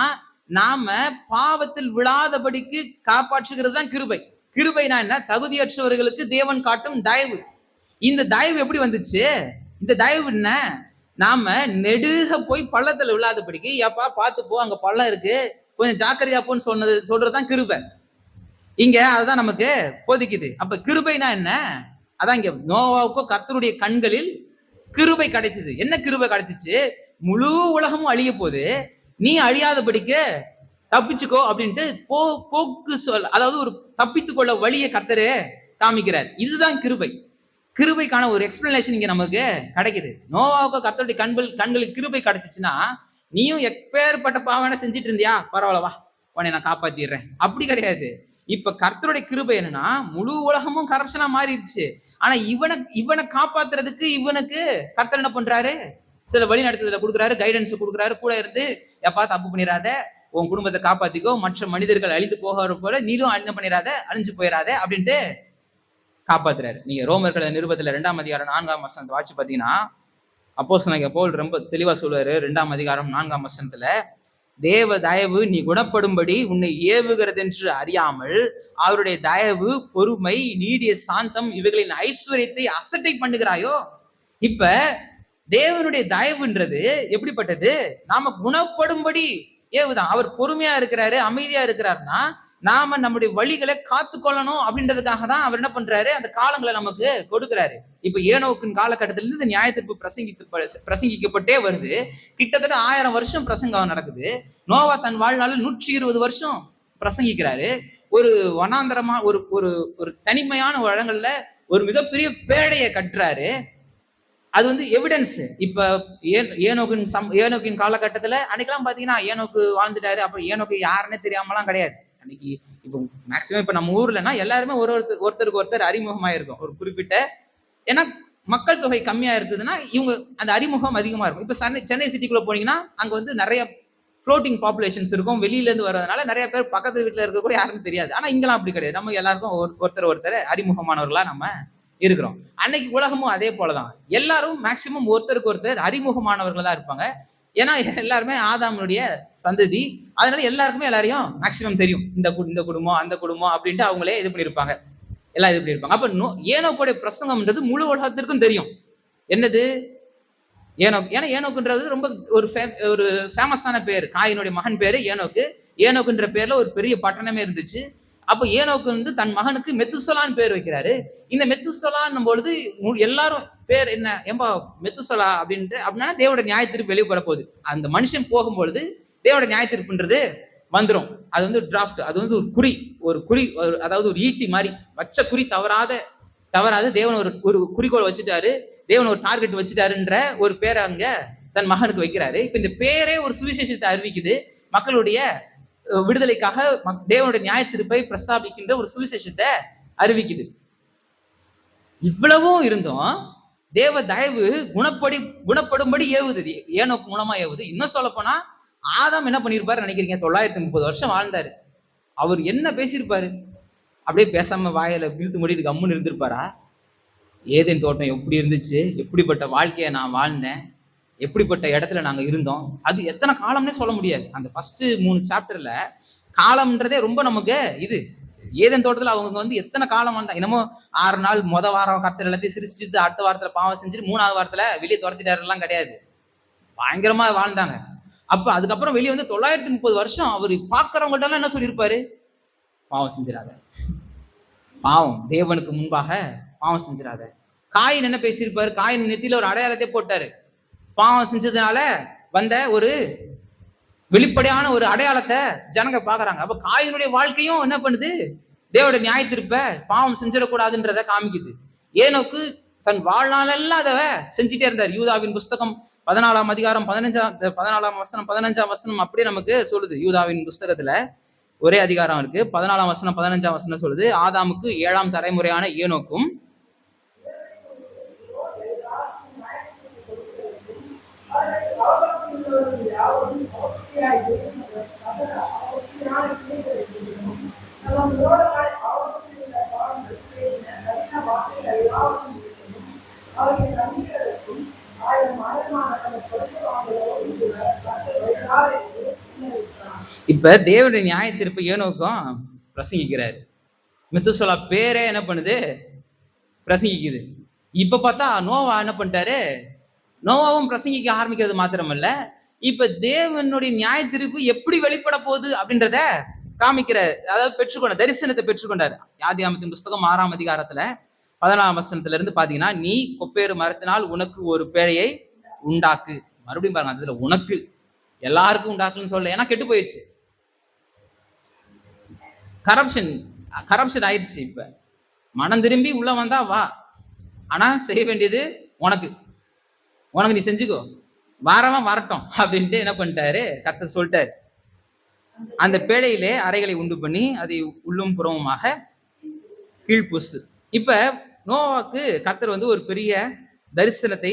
நாம பாவத்தில் விழாதபடிக்கு காப்பாற்றுகிறது தான் கிருபை. கிருபைனா என்ன? தகுதியற்றவர்களுக்கு தேவன் காட்டும் தயவு. இந்த தயவு எப்படி வந்துச்சு? இந்த தயவு என்ன? நாம நெடுக போய் பள்ளத்துல விழாதபடிக்கு, ஏப்பா பார்த்து போ, அங்க பள்ளம் இருக்கு, கொஞ்சம் ஜாக்கிரதையா போன்னு சொல்றதுதான் கிருபை. இங்க அதுதான் நமக்கு போதிக்குது. அப்ப கிருபைனா என்ன? அதான் இங்க நோவாவுக்கோ கர்த்தருடைய கண்களில் கிருபை கிடைச்சது. என்ன கிருபை கிடைச்சிச்சு? முழு உலகமும் அழிய போது, நீ அழியாதபடிக்கு தப்பிச்சுக்கோ அப்படின்ட்டு போக்கு சொல், அதாவது ஒரு தப்பித்துக்கொள்ள வழியை கர்த்தரு காமிக்கிறார். இதுதான் கிருபை. கிருபைக்கான ஒரு எக்ஸ்பிளனேஷன் இங்க நமக்கு கிடைக்குது. நோவாவுக்கு கர்த்தருடைய கண்களுக்கு கிருபை கிடைச்சிச்சுன்னா, நீயும் எப்பேற்பட்ட பாவனை செஞ்சுட்டு இருந்தியா, பரவாயில்லவா, உன்னை நான் காப்பாத்திடுறேன், அப்படி கிடையாது. இப்ப கர்த்தருடைய கிருபை என்னன்னா, முழு உலகமும் கரப்ஷனா மாறிடுச்சு. ஆனா இவனை காப்பாத்துறதுக்கு இவனுக்கு கர்த்தர் என்ன பண்றாரு? சில வழி நடத்துதல கொடுக்குறாரு, கைடன்ஸ் கொடுக்குறாரு, கூட இருந்து எப்பா தப்பு பண்ணிடாத, உன் குடும்பத்தை காப்பாத்திக்கோ, மற்ற மனிதர்கள் அழிந்து போகிற போல நீரும் என்ன பண்ணிடாத, அழிஞ்சு போயிடாத அப்படின்ட்டு காப்பாத்துறாரு. நீங்க ரோமர்கள் நிருபத்துல 2ஆம் அதிகாரம் 4ஆம் வசனத்தை வாசி பாத்தீங்கன்னா, அப்போஸ்தலனாகிய பவுல் ரொம்ப தெளிவா சொல்லுவாரு. 2ஆம் அதிகாரம் 4ஆம் வசனத்துல, தேவ தயவு நீ குணப்படும்படி உன்னை ஏவுகிறது என்று அறியாமல் அவருடைய தயவு, பொறுமை, நீடிய சாந்தம் இவைகளின் ஐஸ்வர்யத்தை அசட்டை பண்ணுகிறாயோ. இப்ப தேவனுடைய தயவுன்றது எப்படிப்பட்டது? நாம குணப்படும்படி ஏவுதான். அவர் பொறுமையா இருக்கிறாரு, அமைதியா இருக்கிறாருன்னா, நாம நம்முடைய வழிகளை காத்து கொள்ளணும் அப்படின்றதுக்காக தான் அவர் என்ன பண்றாரு? அந்த காலங்களை நமக்கு கொடுக்கிறாரு. இப்ப ஏனோக்கின் காலகட்டத்திலிருந்து இந்த நியாயத்தீர்ப்பு பிரசங்கிக்கப்பட்டே வருது. கிட்டத்தட்ட 1000 வருஷம் பிரசங்கம் நடக்குது. நோவா தன் வாழ்நாளில் 120 வருஷம் பிரசங்கிக்கிறாரு. ஒரு வனாந்தரமா ஒரு ஒரு ஒரு தனிமையான வளங்கள்ல ஒரு மிகப்பெரிய பேடையை கட்டுறாரு. அது வந்து எவிடன்ஸ். இப்ப ஏனோக்கின் காலகட்டத்துல அன்னைக்கெல்லாம் பாத்தீங்கன்னா ஏனோக்கு வாழ்ந்துட்டாரு. அப்புறம் ஏனோக்கு யாருன்னே தெரியாமலாம் கிடையாது. அன்னைக்கு இப்போ மேக்சிமம் இப்ப நம்ம ஊர்லன்னா எல்லாருமே ஒருத்தருக்கு ஒருத்தர் அறிமுகமா இருக்கும். ஒரு குறிப்பிட்ட, ஏன்னா மக்கள் தொகை கம்மியா இருக்குதுன்னா இவங்க அந்த அறிமுகம் அதிகமா இருக்கும். இப்ப சென்னை சிட்டிக்குள்ள போனீங்கன்னா அங்க வந்து நிறைய ஃப்ளோட்டிங் பாப்புலேஷன்ஸ் இருக்கும். வெளியில இருந்து வர்றதுனால நிறைய பேர் பக்கத்து வீட்டுல இருக்க கூட யாருக்கும் தெரியாது. ஆனா இங்கெல்லாம் அப்படி கிடையாது. நம்ம எல்லாருக்கும் ஒருத்தர் அறிமுகமானவர்களா நம்ம இருக்கிறோம். அன்னைக்கு உலகமும் அதே போலதான். எல்லாரும் மேக்சிமம் ஒருத்தருக்கு ஒருத்தர் அறிமுகமானவர்கள் தான் இருப்பாங்க. ஏன்னா எல்லாருமே ஆதாமுடைய சந்ததி. அதனால எல்லாருக்குமே எல்லாரையும் மேக்சிமம் தெரியும். இந்த குடும்பம் அந்த குடும்பம் அப்படின்ட்டு அவங்களே இது பண்ணியிருப்பாங்க, எல்லாம் இது பண்ணியிருப்பாங்க. அப்ப ஏனோக்குடைய பிரசங்கம்ன்றது முழு உலகத்திற்கும் தெரியும். என்னது ஏனோக்கு? ஏன்னா ஏனோக்குன்றது ரொம்ப ஒரு ஃபேமஸான பேர். காயினுடைய மகன் பேரு ஏனோக்கு. ஏனோக்குன்ற பேர்ல ஒரு பெரிய பட்டணமே இருந்துச்சு. அப்ப ஏனோக்கு வந்து தன் மகனுக்கு மெத்துசலான்னு பேர் வைக்கிறாரு. இந்த மெத்துசலான்னும் பொழுது எல்லாரும் பேர் என்ன ஏம்பா மெத்துசலா அப்படின்னா தேவோட நியாயத்தீர்ப்பு வெளிப்பட போகுது. அந்த மனுஷன் போகும்பொழுது தேவோட நியாயத்தீர்ப்புன்றது வந்துடும். அது வந்து டிராஃப்ட், அது வந்து ஒரு குறி, அதாவது ஒரு ஈட்டி மாதிரி வச்ச குறி தவறாது தேவன் ஒரு குறிக்கோள் வச்சுட்டாரு, தேவன் ஒரு டார்கெட் வச்சுட்டாருன்ற ஒரு பேரை அங்க தன் மகனுக்கு வைக்கிறாரு. இப்ப இந்த பேரே ஒரு சுவிசேஷத்தை அறிவிக்குது. மக்களுடைய விடுதலைக்காக தேவனுடைய நியாயத்தீர்ப்பை பிரஸ்தாபிக்கின்ற ஒரு சுவிசேஷத்தை அறிவிக்குது. இவ்வளவும் இருந்தும் தேவ தயவு குணப்படும்படி ஏவுது. ஏனோக்கு மூலமா ஏவுது. இன்னும் சொல்ல போனா ஆதாம் என்ன பண்ணிருப்பாரு நினைக்கிறீங்க? 930 வருஷம் வாழ்ந்தாரு. அவர் என்ன பேசியிருப்பாரு? அப்படியே பேசாம வாயில இழுத்து மூடிட்டு கம்முன்னு இருந்திருப்பாரா? ஏதேன் தோட்டம் எப்படி இருந்துச்சு, எப்படிப்பட்ட வாழ்க்கையை நான் வாழ்ந்தேன், எப்படிப்பட்ட இடத்துல நாங்க இருந்தோம், அது எத்தனை காலம்னே சொல்ல முடியாது. அந்த ஃபர்ஸ்ட் 3 சாப்டர்ல காலம்ன்றதே ரொம்ப நமக்கு இது. ஏதேன் தோட்டத்துல அவங்க வந்து எத்தனை காலம் வாழ்ந்தாங்க. என்னமோ 6 நாள் வாரம் கர்த்தர் எல்லாத்தையும் சிரிச்சுட்டு அடுத்த வாரத்துல பாவம் செஞ்சுட்டு 3ஆவது வாரத்துல வெளியே துரத்திட்டாருலாம் கிடையாது. பயங்கரமா வாழ்ந்தாங்க. அப்ப அதுக்கப்புறம் வெளியே வந்து 930 வருஷம் அவர் பாக்குறவங்கள்ட்ட எல்லாம் என்ன சொல்லியிருப்பாரு? பாவம் செஞ்சிடாத, பாவம் தேவனுக்கு முன்பாக பாவம் செஞ்சிடாத. காயின் என்ன பேசியிருப்பாரு? காயின் நெத்தியில ஒரு அடையாளத்தை போட்டாரு. பாவம் செஞ்சதுனால வந்த ஒரு வெளிப்படையான ஒரு அடையாளத்தை ஜனங்க பாக்குறாங்க. அப்ப காயினுடைய வாழ்க்கையும் என்ன பண்ணுது? தேவனுடைய நியாயத்தீர்ப்ப பாவம் செஞ்சிடக்கூடாதுன்றத காமிக்குது. ஏனோக்கு தன் வாழ்நாளெல்லாம் அதை செஞ்சுட்டே இருந்தார். யூதாவின் புஸ்தகம் 14ஆம் அதிகாரம் 14ஆம் வசனம் 15ஆம் வசனம் அப்படியே நமக்கு சொல்லுது. யூதாவின் புஸ்தகத்துல ஒரே அதிகாரம் இருக்கு. 14ஆம் வசனம் 15ஆம் வசனம் சொல்லுது, ஆதாமுக்கு 7ஆம் தலைமுறையான ஏனோக்கும் இப்ப தேவனுடைய நியாய தீர்ப்பு ஏனோக்கும் பிரசங்கிக்கிறாரு. மெத்துசலா பேரே என்ன பண்ணுது, பிரசங்கிக்குது. இப்ப பார்த்தா நோவா என்ன பண்ணிட்டாரு, நோவாவும் பிரசங்கிக்க ஆரம்பிக்கிறது மாத்திரமல்ல, இப்ப தேவனுடைய நியாய தீர்ப்பு எப்படி வெளிப்பட போகுது அப்படின்றத காமிக்கிற, அதாவது பெற்றுக்கொண்ட தரிசனத்தை பெற்றுக்கொண்டார். ஆதியாகமத்தின் புஸ்தகம் 6ஆம் அதிகாரத்துல 14ஆம் வசனத்துல இருந்து பாத்தீங்கன்னா, நீ கொப்பேறு மரத்தினால் உனக்கு ஒரு பேழையை உண்டாக்கு. மறுபடியும் பாருங்க, அதுல உனக்கு, எல்லாருக்கும் உண்டாக்குன்னு சொல்ல, ஏன்னா கெட்டு போயிடுச்சு, கரப்ஷன் ஆயிடுச்சு. இப்ப மனம் திரும்பி உள்ள வந்தா வா, ஆனா செய்ய வேண்டியது உனக்கு நீ செஞ்சுக்கோ, வாரவன் வரட்டும் அப்படின்ட்டு என்ன பண்ணிட்டாரு, கர்த்தர் சொல்லிட்டாரு. அந்த பேழையிலே அறைகளை உண்டு பண்ணி அதை உள்ளும் புறமுமாக கீழ்பூசு. இப்ப நோவாக்கு கர்த்தர் வந்து ஒரு பெரிய தரிசனத்தை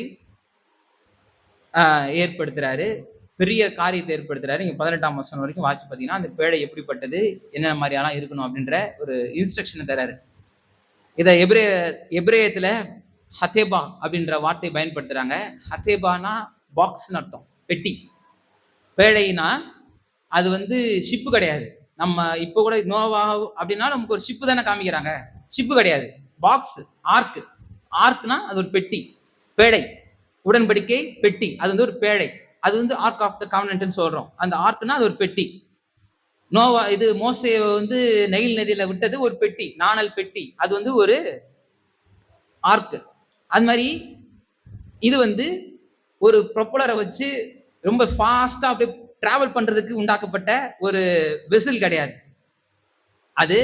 ஏற்படுத்துறாரு, பெரிய காரியத்தை ஏற்படுத்துறாரு. நீங்க 18ஆம் வசனம் வரைக்கும் வாசி பார்த்தீங்கன்னா, அந்த பேழை எப்படிப்பட்டது, என்னென்ன மாதிரியெல்லாம் இருக்கணும் அப்படின்ற ஒரு இன்ஸ்ட்ரக்ஷனை தராரு. இதை எபிரேயத்துல ஹத்தேபா அப்படின்ற வார்த்தை பயன்படுத்துறாங்க. ஹத்தேபானா பாக்ஸ்னு அர்த்தம், பெட்டி. பேழைனா அது வந்து ஷிப்பு கிடையாது. நம்ம இப்போ கூட நோவா அப்படின்னா நமக்கு ஒரு ஷிப்பு தானே காமிக்கிறாங்க, ஷிப்பு கிடையாது, பாக்ஸ், ஆர்க்னா அது ஒரு பெட்டி. பேழை, உடன்படிக்கை பெட்டி, அது வந்து ஒரு பேழை. அது வந்து ஆர்க் ஆஃப் த கவனன்ட்னு சொல்றோம். அந்த ஆர்க்னா அது ஒரு பெட்டி. நோவா இது மோசே வந்து நைல் நதியில விட்டது ஒரு பெட்டி, நாணல் பெட்டி, அது வந்து ஒரு ஆர்க். அது மாதிரி இது வந்து ஒரு ப்ரொப்பலரை வச்சு ரொம்ப ஃபாஸ்டா அப்படியே டிராவல் பண்றதுக்கு உண்டாக்கப்பட்ட ஒரு வெசல் கிடையாது. அது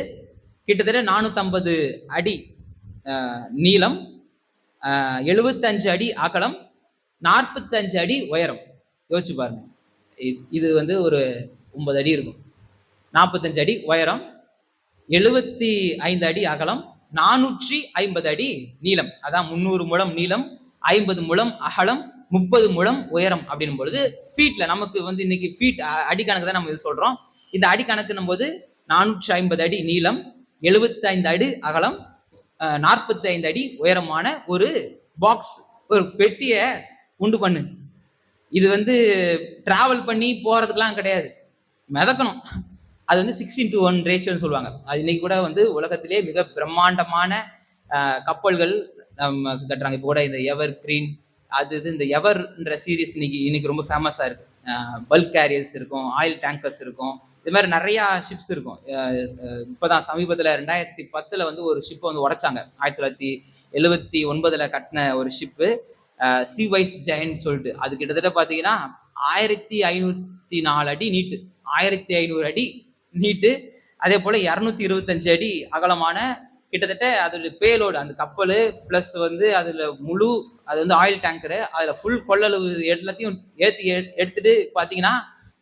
கிட்டத்தட்ட 450 அடி நீளம், 75 அடி அகலம், 45 அடி உயரம். யோசிச்சு பாருங்க, இது வந்து ஒரு 9 அடி இருக்கும். 45 அடி உயரம், 75 அடி அகலம், 450 அடி நீளம். அதான் 300 முழம் நீளம், 50 முழம் அகலம், 30 முழம் உயரம் அப்படின்னும் பொழுது ஃபீட்ல, நமக்கு வந்து இன்னைக்கு ஃபீட் அடி கணக்கு தான் நம்ம இது சொல்றோம். இந்த அடி கணக்குன்னும் போது 450 அடி நீளம், 75 அடி அகலம், 45 அடி உயரமான ஒரு பாக்ஸ், ஒரு பெட்டிய உண்டு பண்ணு. இது வந்து டிராவல் பண்ணி போறதுக்கெல்லாம் கிடையாது, மிதக்கணும். அது வந்து 6:1 ரேஷியோன்னு சொல்லுவாங்க. அது இன்னைக்கு கூட வந்து உலகத்திலே மிக பிரம்மாண்டமான கப்பல்கள் கட்டுறாங்க. இப்போ கூட இந்த எவர் கிரீன், அது இது இந்த எவர்ன்ற சீரீஸ் இன்னைக்கு ரொம்ப ஃபேமஸா இருக்கு. பல்க் கேரியர்ஸ் இருக்கும், ஆயில் டேங்கர்ஸ் இருக்கும், இது மாதிரி நிறைய ஷிப்ஸ் இருக்கும். இப்போதான் சமீபத்தில் 2010 வந்து ஒரு ஷிப்பை வந்து உடைச்சாங்க. 1979 கட்டின ஒரு ஷிப்பு, சி வைஸ் ஜெயண்ட் சொல்லிட்டு. அது கிட்டத்தட்ட பார்த்தீங்கன்னா 1504 அடி நீட்டு, 1500 அடி நீட்டு, அதே போல 225 அடி அகலமான, கிட்டத்தட்ட அதோட பேலோடு, அந்த கப்பல் பிளஸ் வந்து அதுல முழு, அது வந்து ஆயில் டேங்கரு, அதுல ஃபுல் கொள்ளளவு எல்லாத்தையும் எடுத்துட்டு பாத்தீங்கன்னா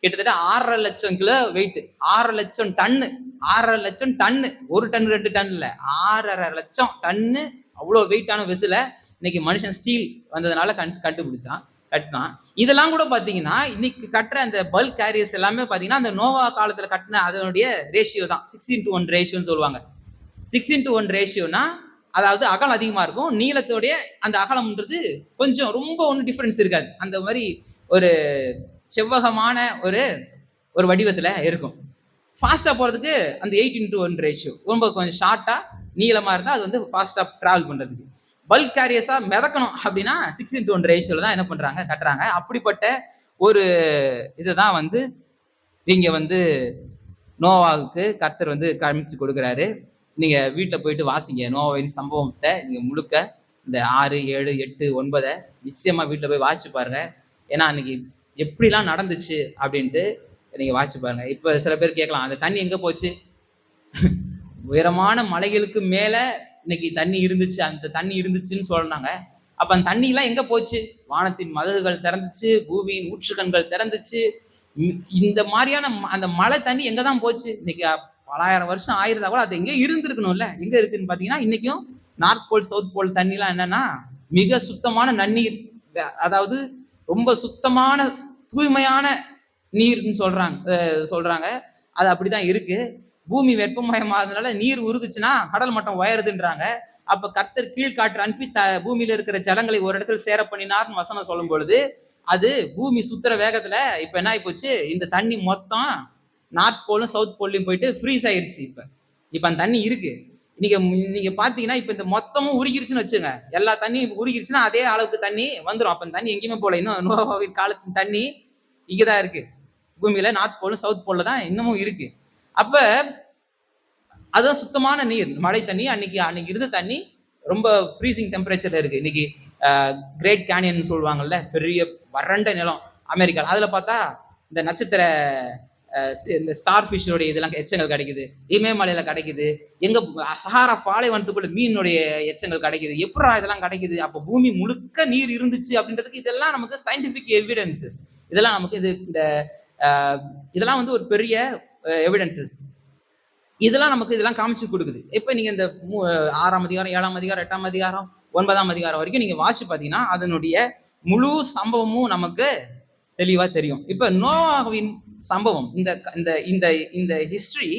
கிட்டத்தட்ட 6.5 லட்சம் கிலோ வெயிட், 6.5 லட்சம் டன்னு, 6.5 லட்சம் டன்னு, 1 டன் 2 டன் இல்ல, 6.5 லட்சம் டன்னு அவ்வளோ வெயிட்டான வெசில இன்னைக்கு மனுஷன் ஸ்டீல் வந்ததுனால கண்டுபிடிச்சான், கட்டினான். இதெல்லாம் கூட பாத்தீங்கன்னா இன்னைக்கு கட்டுற அந்த பல்க் கேரியர்ஸ் எல்லாமே பாத்தீங்கன்னா அந்த நோவா காலத்துல கட்டின அதனுடைய ரேஷியோ தான், 6:1 ரேஷியோன்னு சொல்லுவாங்க. 6:1 ரேஷியோனா அதாவது அகலம் அதிகமா இருக்கும், நீளத்தோடைய அந்த அகலம்ன்றது கொஞ்சம் ரொம்ப ஒன்றும் டிஃபரன்ஸ் இருக்காது. அந்த மாதிரி ஒரு செவ்வகமான ஒரு வடிவத்துல இருக்கும். ஃபாஸ்டா போறதுக்கு அந்த 8:1 ரேஷியோ ரொம்ப கொஞ்சம் ஷார்ட்டா நீளமா இருந்தா அது வந்து ஃபாஸ்டா டிராவல் பண்றதுக்கு. பல்க் கேரியர்ஸா மிதக்கணும் அப்படின்னா 6:1 ரேஷியோல தான் என்ன பண்றாங்க, கட்டுறாங்க. அப்படிப்பட்ட ஒரு இதுதான் வந்து இங்க வந்து நோவாவுக்கு கர்த்தர் வந்து காமிச்சு கொடுக்குறாரு. நீங்க வீட்டுல போயிட்டு வாசிங்க நோவாவின் சம்பவத்தை, நீங்க முழுக்க இந்த 6, 7, 8, 9 நிச்சயமா வீட்டுல போய் வாசிச்சு பாருங்க. ஏன்னா அன்னைக்கு எப்படிலாம் நடந்துச்சு அப்படின்ட்டு நீங்க வாசிச்சு பாருங்க. இப்ப சில பேர் கேட்கலாம், அந்த தண்ணி எங்க போச்சு? உயரமான மலைகளுக்கு மேல இன்னைக்கு தண்ணி இருந்துச்சு, அந்த தண்ணி இருந்துச்சுன்னு சொல்றாங்க. அப்ப அந்த தண்ணி எல்லாம் எங்க போச்சு? வானத்தின் மதகுகள் திறந்துச்சு, பூமியின் ஊற்றுக்கண்கள் திறந்துச்சு. இந்த மாதிரியான அந்த மழை தண்ணி எங்கதான் போச்சு? இன்னைக்கு பலாயிரம் வருஷம் ஆயிருந்தா கூட அது எங்க இருந்திருக்கணும்ல. எங்க இருக்குன்னு பாத்தீங்கன்னா, இன்னைக்கும் நார்த் போல் சவுத் போல் தண்ணி எல்லாம் என்னன்னா மிக சுத்தமான நன்னீர், அதாவது ரொம்ப சுத்தமான தூய்மையான நீர்னு சொல்றாங்க. அது அப்படிதான் இருக்கு. பூமி வெப்பமயமானதுனால நீர் உருகுச்சுன்னா கடல் மட்டம் உயருதுன்றாங்க. அப்ப கர்த்தர் கீழ்காற்று அனுப்பி பூமியில இருக்கிற ஜலங்களை ஒரு இடத்துல சேர பண்ணினார்னு வசனம் சொல்லும் பொழுது, அது பூமி சுத்துற வேகத்துல இப்ப என்ன ஆகி போச்சு? இந்த தண்ணி மொத்தம் நார்த் போலும் சவுத் போல்லையும் போயிட்டு ஃப்ரீஸ் ஆயிருச்சு. இப்ப அந்த தண்ணி இருக்கு. நீங்க பாத்தீங்கன்னா இப்ப இந்த மொத்தமும் உருகிருச்சுன்னு வச்சுங்க. எல்லா தண்ணியும் உருகிருச்சுன்னா அதே அளவுக்கு தண்ணி வந்துடும். அப்ப தண்ணி எங்கேயுமே போல. இன்னும் நோவாவின் காலத்தின் தண்ணி இங்கதான் இருக்கு. பூமியில நார்த் போலும் சவுத் போல்ல தான் இன்னமும் இருக்கு. அப்ப அதுதான் சுத்தமான நீர், மழை தண்ணி. அன்னைக்கு இருந்த தண்ணி ரொம்ப ஃப்ரீசிங் டெம்பரேச்சர்ல இருக்கு. இன்னைக்கு கிரேட் கேனியன் சொல்லுவாங்கல்ல, பெரிய வறண்ட நிலம் அமெரிக்கா. அதுல பார்த்தா இந்த நட்சத்திர இந்த ஸ்டார் ஃபிஷ்ஷோடைய இதெல்லாம் எச்சங்கள் கிடைக்குது. இமயமலையில கிடைக்குது. எங்க சஹாரா பாலைவனத்துக்குள்ள மீனுடைய எச்சங்கள் கிடைக்குது. எப்படா இதெல்லாம் கிடைக்குது? அப்ப பூமி முழுக்க நீர் இருந்துச்சு அப்படின்றதுக்கு இதெல்லாம் நமக்கு சயின்டிபிக் எவிடன்சஸ். இதெல்லாம் நமக்கு இதெல்லாம் வந்து ஒரு பெரிய எவிடன்சஸ். இதெல்லாம் காமிச்சு கொடுக்குது. இப்ப நீங்க இந்த 6ஆம் அதிகாரம், 7ஆம் அதிகாரம், 8ஆம் அதிகாரம், 9ஆம் அதிகாரம் வரைக்கும் நீங்க வாசி பாத்தீங்கன்னா அதனுடைய முழு சம்பவமும் நமக்கு தெளிவா தெரியும். இப்ப நோவாவின் சம்பவம், இந்த ஹிஸ்டரி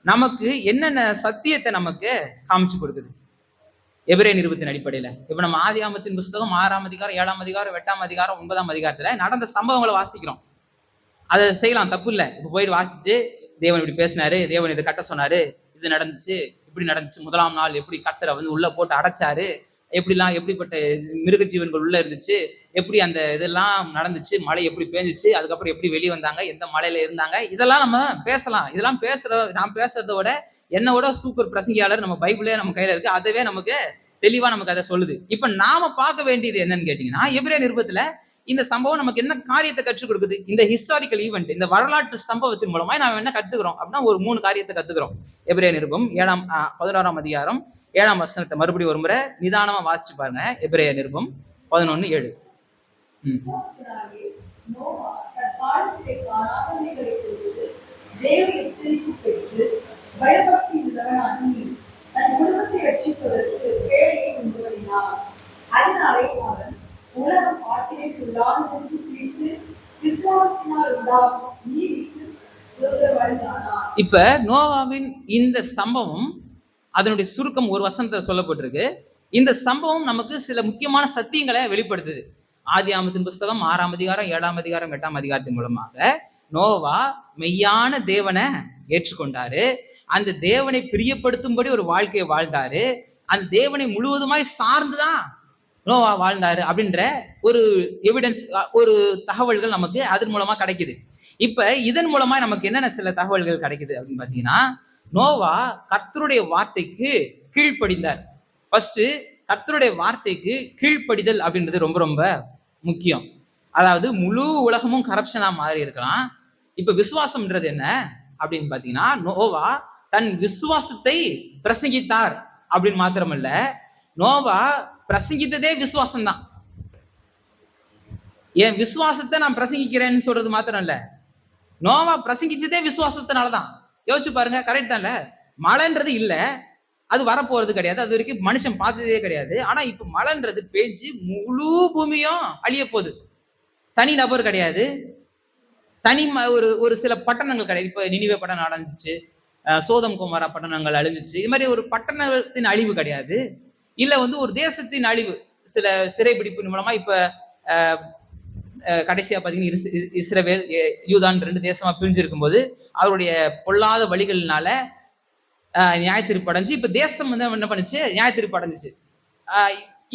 நமக்கு என்னென்ன சத்தியத்தை நமக்கு காமிச்சு கொடுக்குது எபிரேய நிருபத்தின் அடிப்படையில. இப்ப நம்ம ஆதியாகமத்தின் புஸ்தகம் 6ஆம் அதிகாரம், 7ஆம் அதிகாரம், 8ஆம் அதிகாரம், 9ஆம் அதிகாரத்துல நடந்த சம்பவங்களை வாசிக்கிறோம். அதை செய்யலாம், தப்பு இல்லை. இப்ப போயிட்டு வாசிச்சு தேவன் இப்படி பேசினாரு, தேவன் இதை கட்ட சொன்னாரு, இது நடந்துச்சு, இப்படி நடந்துச்சு, முதலாம் நாள் எப்படி கர்த்தரை வந்து உள்ள போட்டு அடைச்சாரு, எப்படிப்பட்ட மிருக ஜீவன்கள் உள்ள இருந்துச்சு, எப்படி அந்த இதெல்லாம் நடந்துச்சு, மழை எப்படி பேஞ்சிச்சு, அதுக்கப்புறம் எப்படி வெளியே வந்தாங்க, எந்த மலையில இருந்தாங்க, இதெல்லாம் நம்ம பேசலாம். இதெல்லாம் நான் பேசுறத விட என்னோட சூப்பர் பிரசங்கியாளர் நம்ம பைபிளே நம்ம கையில இருக்கு. அதுவே நமக்கு தெளிவா நமக்கு அதை சொல்லுது. இப்ப நாம பார்க்க வேண்டியது என்னன்னு கேட்டீங்கன்னா, எபிரேய நிருபத்துல இந்த சம்பவம் நமக்கு என்ன காரியத்தை கற்றுக் கொடுக்குது? இந்த ஹிஸ்டாரிக்கல் ஈவெண்ட், இந்த வரலாற்று சம்பவத்தின் மூலமா நாம என்ன கத்துக்கிறோம் அப்படின்னா, ஒரு 3 காரியத்தை கத்துக்கிறோம். எபிரேய நிருபம் 11ஆம் அதிகாரம் 7ஆம் வசனத்தை மறுபடியும் ஒரு முறை நிதானமா வாசிச்சு பாருங்க. எபிரேய நிருபம் 11:7. அதனாலே அவன் உலகம் பாட்டிலைக்குள்ளானதென்று தீர்த்து விசுவாசத்தினால் உண்டாகும் நீதிக்கு சுதந்திரவாளியானார். இப்ப நோவாவின் இந்த சம்பவம், அதனுடைய சுருக்கம் ஒரு வசனத்தை சொல்லப்பட்டிருக்கு. இந்த சம்பவம் நமக்கு சில முக்கியமான சத்தியங்களை வெளிப்படுத்துது. ஆதியாகமத்தின் புஸ்தகம் 6ஆம் அதிகாரம், 7ஆம் அதிகாரம், 8ஆம் அதிகாரத்தின் மூலமாக நோவா மெய்யான தேவனை ஏற்றுக்கொண்டாரு. அந்த தேவனை பிரியப்படுத்தும்படி ஒரு வாழ்க்கையை வாழ்ந்தாரு. அந்த தேவனை முழுவதுமாய் சார்ந்துதான் நோவா வாழ்ந்தாரு அப்படின்ற ஒரு எவிடன்ஸ், ஒரு தகவல்கள் நமக்கு அதன் மூலமா கிடைக்குது. இப்ப இதன் மூலமா நமக்கு என்னென்ன சில தகவல்கள் கிடைக்குது அப்படின்னு பாத்தீங்கன்னா, நோவா கர்த்தருடைய வார்த்தைக்கு கீழ்ப்படிந்தார். ஃபர்ஸ்ட் கர்த்தருடைய வார்த்தைக்கு கீழ்ப்படிதல் அப்படின்றது ரொம்ப ரொம்ப முக்கியம். அதாவது முழு உலகமும் கரப்ஷனா மாறி இருக்கலாம். இப்ப விசுவாசம்ன்றது என்ன அப்படின்னு பாத்தீங்கன்னா, நோவா தன் விசுவாசத்தை பிரசங்கித்தார் அப்படின்னு மாத்திரமல்ல, நோவா பிரசங்கித்ததே விசுவாசம் தான். என் விசுவாசத்தை நான் பிரசங்கிக்கிறேன்னு சொல்றது மாத்திரம் இல்ல, நோவா பிரசங்கிச்சதே விசுவாசத்தினாலதான். யோசிச்சு பாருங்க, கரெக்ட் தான்ல? மழைன்றது இல்ல, அது வரப்போறது கிடையாது, அது வரைக்கும் மனுஷன் பார்த்ததே கிடையாது. ஆனா இப்ப மழைன்றது பேஞ்சு முழு பூமியும் அழிய போகுது. தனி நபர் கிடையாது, ஒரு சில பட்டணங்கள் கிடையாது. இப்ப நினிவே பட்டணம் அடைஞ்சிச்சு, சோதம் குமாரா பட்டணங்கள் அழிஞ்சிச்சு. இது மாதிரி ஒரு பட்டணத்தின் அழிவு கிடையாது, இல்ல வந்து ஒரு தேசத்தின் அழிவு, சில சிறைபிடிப்பு மூலமா. இப்ப கடைசியா பாத்தீங்கன்னா இஸ்ரவேல் யூதான் 2 தேசமா பிரிஞ்சு இருக்கும்போது அவருடைய பொல்லாத வழிகளினால நியாயத்தீர்ப்பு அடைஞ்சு, இப்ப தேசம் வந்து என்ன பண்ணுச்சு? நியாயத்தீர்ப்பு அடைஞ்சிச்சு.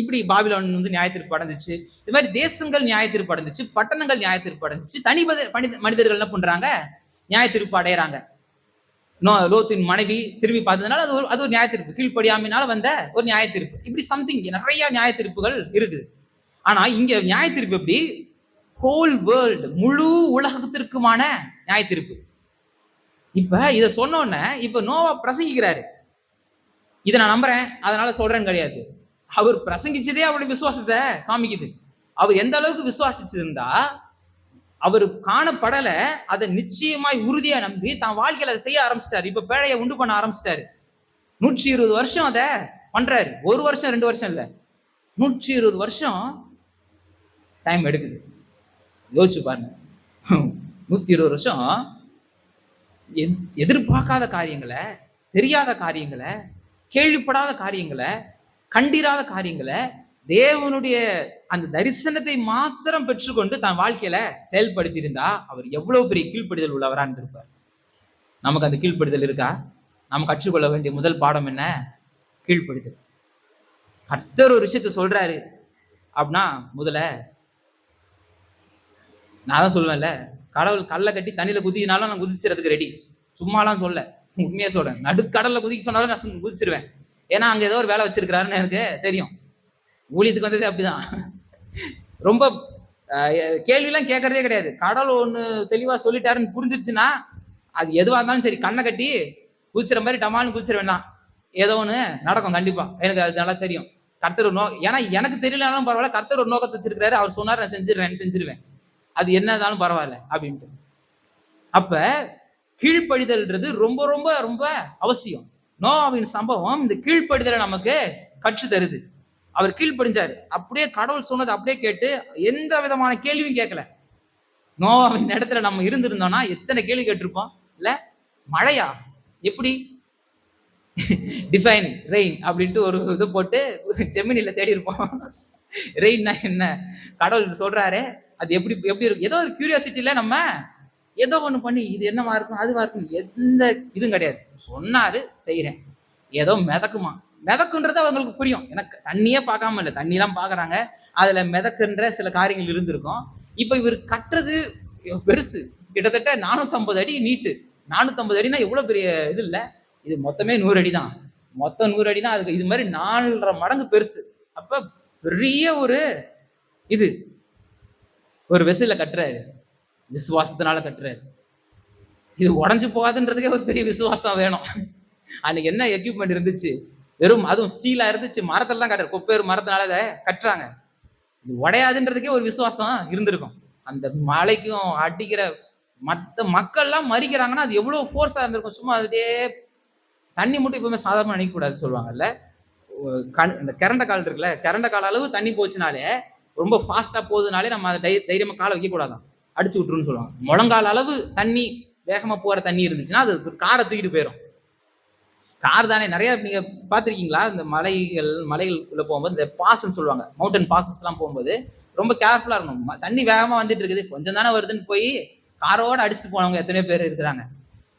இப்படி பாபிலோன் வந்து நியாயத்தீர்ப்பு அடைஞ்சிச்சு. இது மாதிரி தேசங்கள் நியாயத்தீர்ப்பு அடைஞ்சிச்சு, பட்டணங்கள் நியாயத்தீர்ப்பு அடைஞ்சிச்சு, மனிதர்கள் என்ன பண்றாங்க? நியாயத்தீர்ப்பு அடையறாங்க. லோத்தின் மனைவி திரும்பி பார்த்ததுனால அது ஒரு நியாயத்தீர்ப்பு, கீழ்ப்படியாமையினால வந்த ஒரு நியாயத்தீர்ப்பு. இப்படி சம்திங் நிறைய நியாயத்தீர்ப்புகள் இருக்குது. ஆனா இங்க நியாயத்தீர்ப்பு எப்படி? ஹோல் வேர்ல்டு, முழு உலகத்திற்குமான நியாயத்தீர்ப்பு. இப்ப இத சொன்னோன்னே இப்ப நோவா பிரசங்கிக்கிறாரு. இதை நான் நம்புறேன் அதனால சொல்றேன்னு கிடையாது. அவர் பிரசங்கிச்சதே அவருடைய விசுவாசத்தை காமிக்குது. அவர் எந்த அளவுக்கு விசுவாசிச்சிருந்தா அவர் காணப்படல, அதை நிச்சயமாய் உறுதியா நம்பி தான் வாழ்க்கையில அதை செய்ய ஆரம்பிச்சிட்டாரு. இப்ப பேழையை உண்டு பண்ண ஆரம்பிச்சிட்டாரு. 120 வருஷம் அதை பண்றாரு. 1 வருஷம் 2 வருஷம் இல்ல, 120 வருஷம் டைம் எடுக்குது. யோசிச்சு பாருங்க. 120 வருஷம் எதிர்பார்க்காத காரியங்களை, தெரியாத காரியங்களை, கேள்விப்படாத காரியங்களை, கண்டிராத காரியங்களை, தேவனுடைய அந்த தரிசனத்தை மாத்திரம் பெற்றுக்கொண்டு தன் வாழ்க்கையில செயல்படுத்தி இருந்தா அவர் எவ்வளவு பெரிய கீழ்ப்படிதல் உள்ளவரா இருந்திருப்பார். நமக்கு அந்த கீழ்ப்படிதல் இருக்கா? நம்ம கற்றுக்கொள்ள வேண்டிய முதல் பாடம் என்ன? கீழ்ப்படிதல். கர்த்தர் ஒரு விஷயத்த சொல்றாரு அப்படின்னா முதல்ல, நான் தான் சொல்லுவேன்ல, கடவுள் கல்லை கட்டி தண்ணியில குதினாலும் நான் குதிச்சுறதுக்கு ரெடி. சும்மாலாம் சொல்ல, உண்மையா சொல்றேன். நடுக்கடல்ல குதிக்க சொன்னாலும் நான் குதிச்சிருவேன். ஏன்னா அங்க ஏதோ ஒரு வேலை வச்சிருக்கிறாருன்னு எனக்கு தெரியும். ஊழியத்துக்கு வந்ததே அப்படிதான். ரொம்ப கேள்வியெல்லாம் கேட்கறதே கிடையாது. கடவுள் ஒண்ணு தெளிவா சொல்லிட்டாருன்னு புரிஞ்சிருச்சுன்னா அது எதுவா இருந்தாலும் சரி, கண்ணை கட்டி குதிச்சுற மாதிரி டமால்னு குதிச்சிட வேண்டாம். ஏதோ ஒண்ணு நடக்கும் கண்டிப்பா. எனக்கு அது நல்லா தெரியும். கர்த்தர் ஏன்னா எனக்கு தெரியலனாலும் பரவாயில்ல, கர்த்தர் ஒரு நோக்கத்தை வச்சிருக்காரு. அவர் சொன்னார், நான் செஞ்சிருவேன். அது என்னதாலும் பரவாயில்ல அப்படின்ட்டு. அப்ப கீழ்ப்படிதல்ன்றது ரொம்ப ரொம்ப ரொம்ப அவசியம். நோவாவின் சம்பவம் இந்த கீழ்ப்படிதலை நமக்கு கற்று தருது. அவர் கீழ்ப்படிஞ்சாரு. அப்படியே கடவுள் சொன்னது அப்படியே கேட்டு எந்த விதமான கேள்வியும் கேட்கல. நோவாவின் இடத்துல நம்ம இருந்திருந்தோம்னா எத்தனை கேள்வி கேட்டிருப்போம் இல்ல? மழையா? எப்படி? டிஃபைன் ரெயின் அப்படின்ட்டு ஒரு இது போட்டு ஜெமினில தேடி இருப்போம். ரெயின்னா என்ன? கடவுள் சொல்றாரு, அது எப்படி எப்படி இருக்கும்? ஏதோ ஒரு கியூரியாசிட்டியில நம்ம ஏதோ ஒண்ணு பண்ணி இது என்னவா இருக்கும், அதுவா இருக்கும், எந்த இதுவும் கிடையாது. சொன்னாரு, செய்யறேன். ஏதோ மிதக்குமா? மிதக்குன்றது அவங்களுக்கு புரியும். எனக்கு தண்ணியே பார்க்காம இல்லை, தண்ணிலாம் பாக்குறாங்க. அதுல மிதக்குன்ற சில காரியங்கள் இருந்திருக்கும். இப்ப இவர் கட்டுறது பெருசு, கிட்டத்தட்ட 450 அடி நீட்டு. 450 அடினா எவ்வளவு பெரிய இது இல்ல? இது மொத்தமே 100 அடி தான். மொத்தம் 100 அடினா அதுக்கு இது மாதிரி 4.5 மடங்கு பெருசு. அப்ப பெரிய ஒரு இது ஒரு வெசில கட்டுறாரு, விசுவாசத்தினால கட்டுறாரு. இது உடஞ்சு போகாதுன்றதுக்கே ஒரு பெரிய விசுவாசம் வேணும். அன்னைக்கு என்ன எக்யூப்மெண்ட் இருந்துச்சு? வெறும் அதுவும் ஸ்டீலா இருந்துச்சு. மரத்துல தான் கட்டுற, கொப்பேறு மரத்தினால கட்டுறாங்க. இது உடையாதுன்றதுக்கே ஒரு விசுவாசம் இருந்திருக்கும். அந்த மலைக்கும் அடிக்கிற மற்ற மக்கள்லாம் மறிக்கிறாங்கன்னா அது எவ்வளவு ஃபோர்ஸா இருந்திருக்கும். சும்மா அதுட்டே தண்ணி மட்டும் எப்பவுமே சாதாரண நினைக்க கூடாதுன்னு சொல்லுவாங்கல்ல. இந்த கரண்ட கால் இருக்குல்ல, கரண்ட கால அளவு தண்ணி போச்சுனாலே, ரொம்ப ஃபாஸ்டா போகுதுனாலே நம்ம அதை தைரியமா காலை வைக்க கூடாதான், அடிச்சு விட்டுருன்னு சொல்லுவாங்க. முழங்கால் அளவு தண்ணி வேகமா போற தண்ணி இருந்துச்சுன்னா அது காரை தூக்கிட்டு போயிடும். கார் தானே. நிறைய நீங்க பாத்திருக்கீங்களா? இந்த மலைகளுக்குள்ள போகும்போது இந்த பாஸ்ன்னு சொல்லுவாங்க, மவுண்டன் பாசஸ் எல்லாம் போகும்போது ரொம்ப கேர்ஃபுல்லா இருக்கணும். தண்ணி வேகமா வந்துட்டு இருக்குது, கொஞ்சம் தானே வருதுன்னு போய் காரோட அடிச்சுட்டு போனவங்க எத்தனையோ பேர் இருக்கிறாங்க.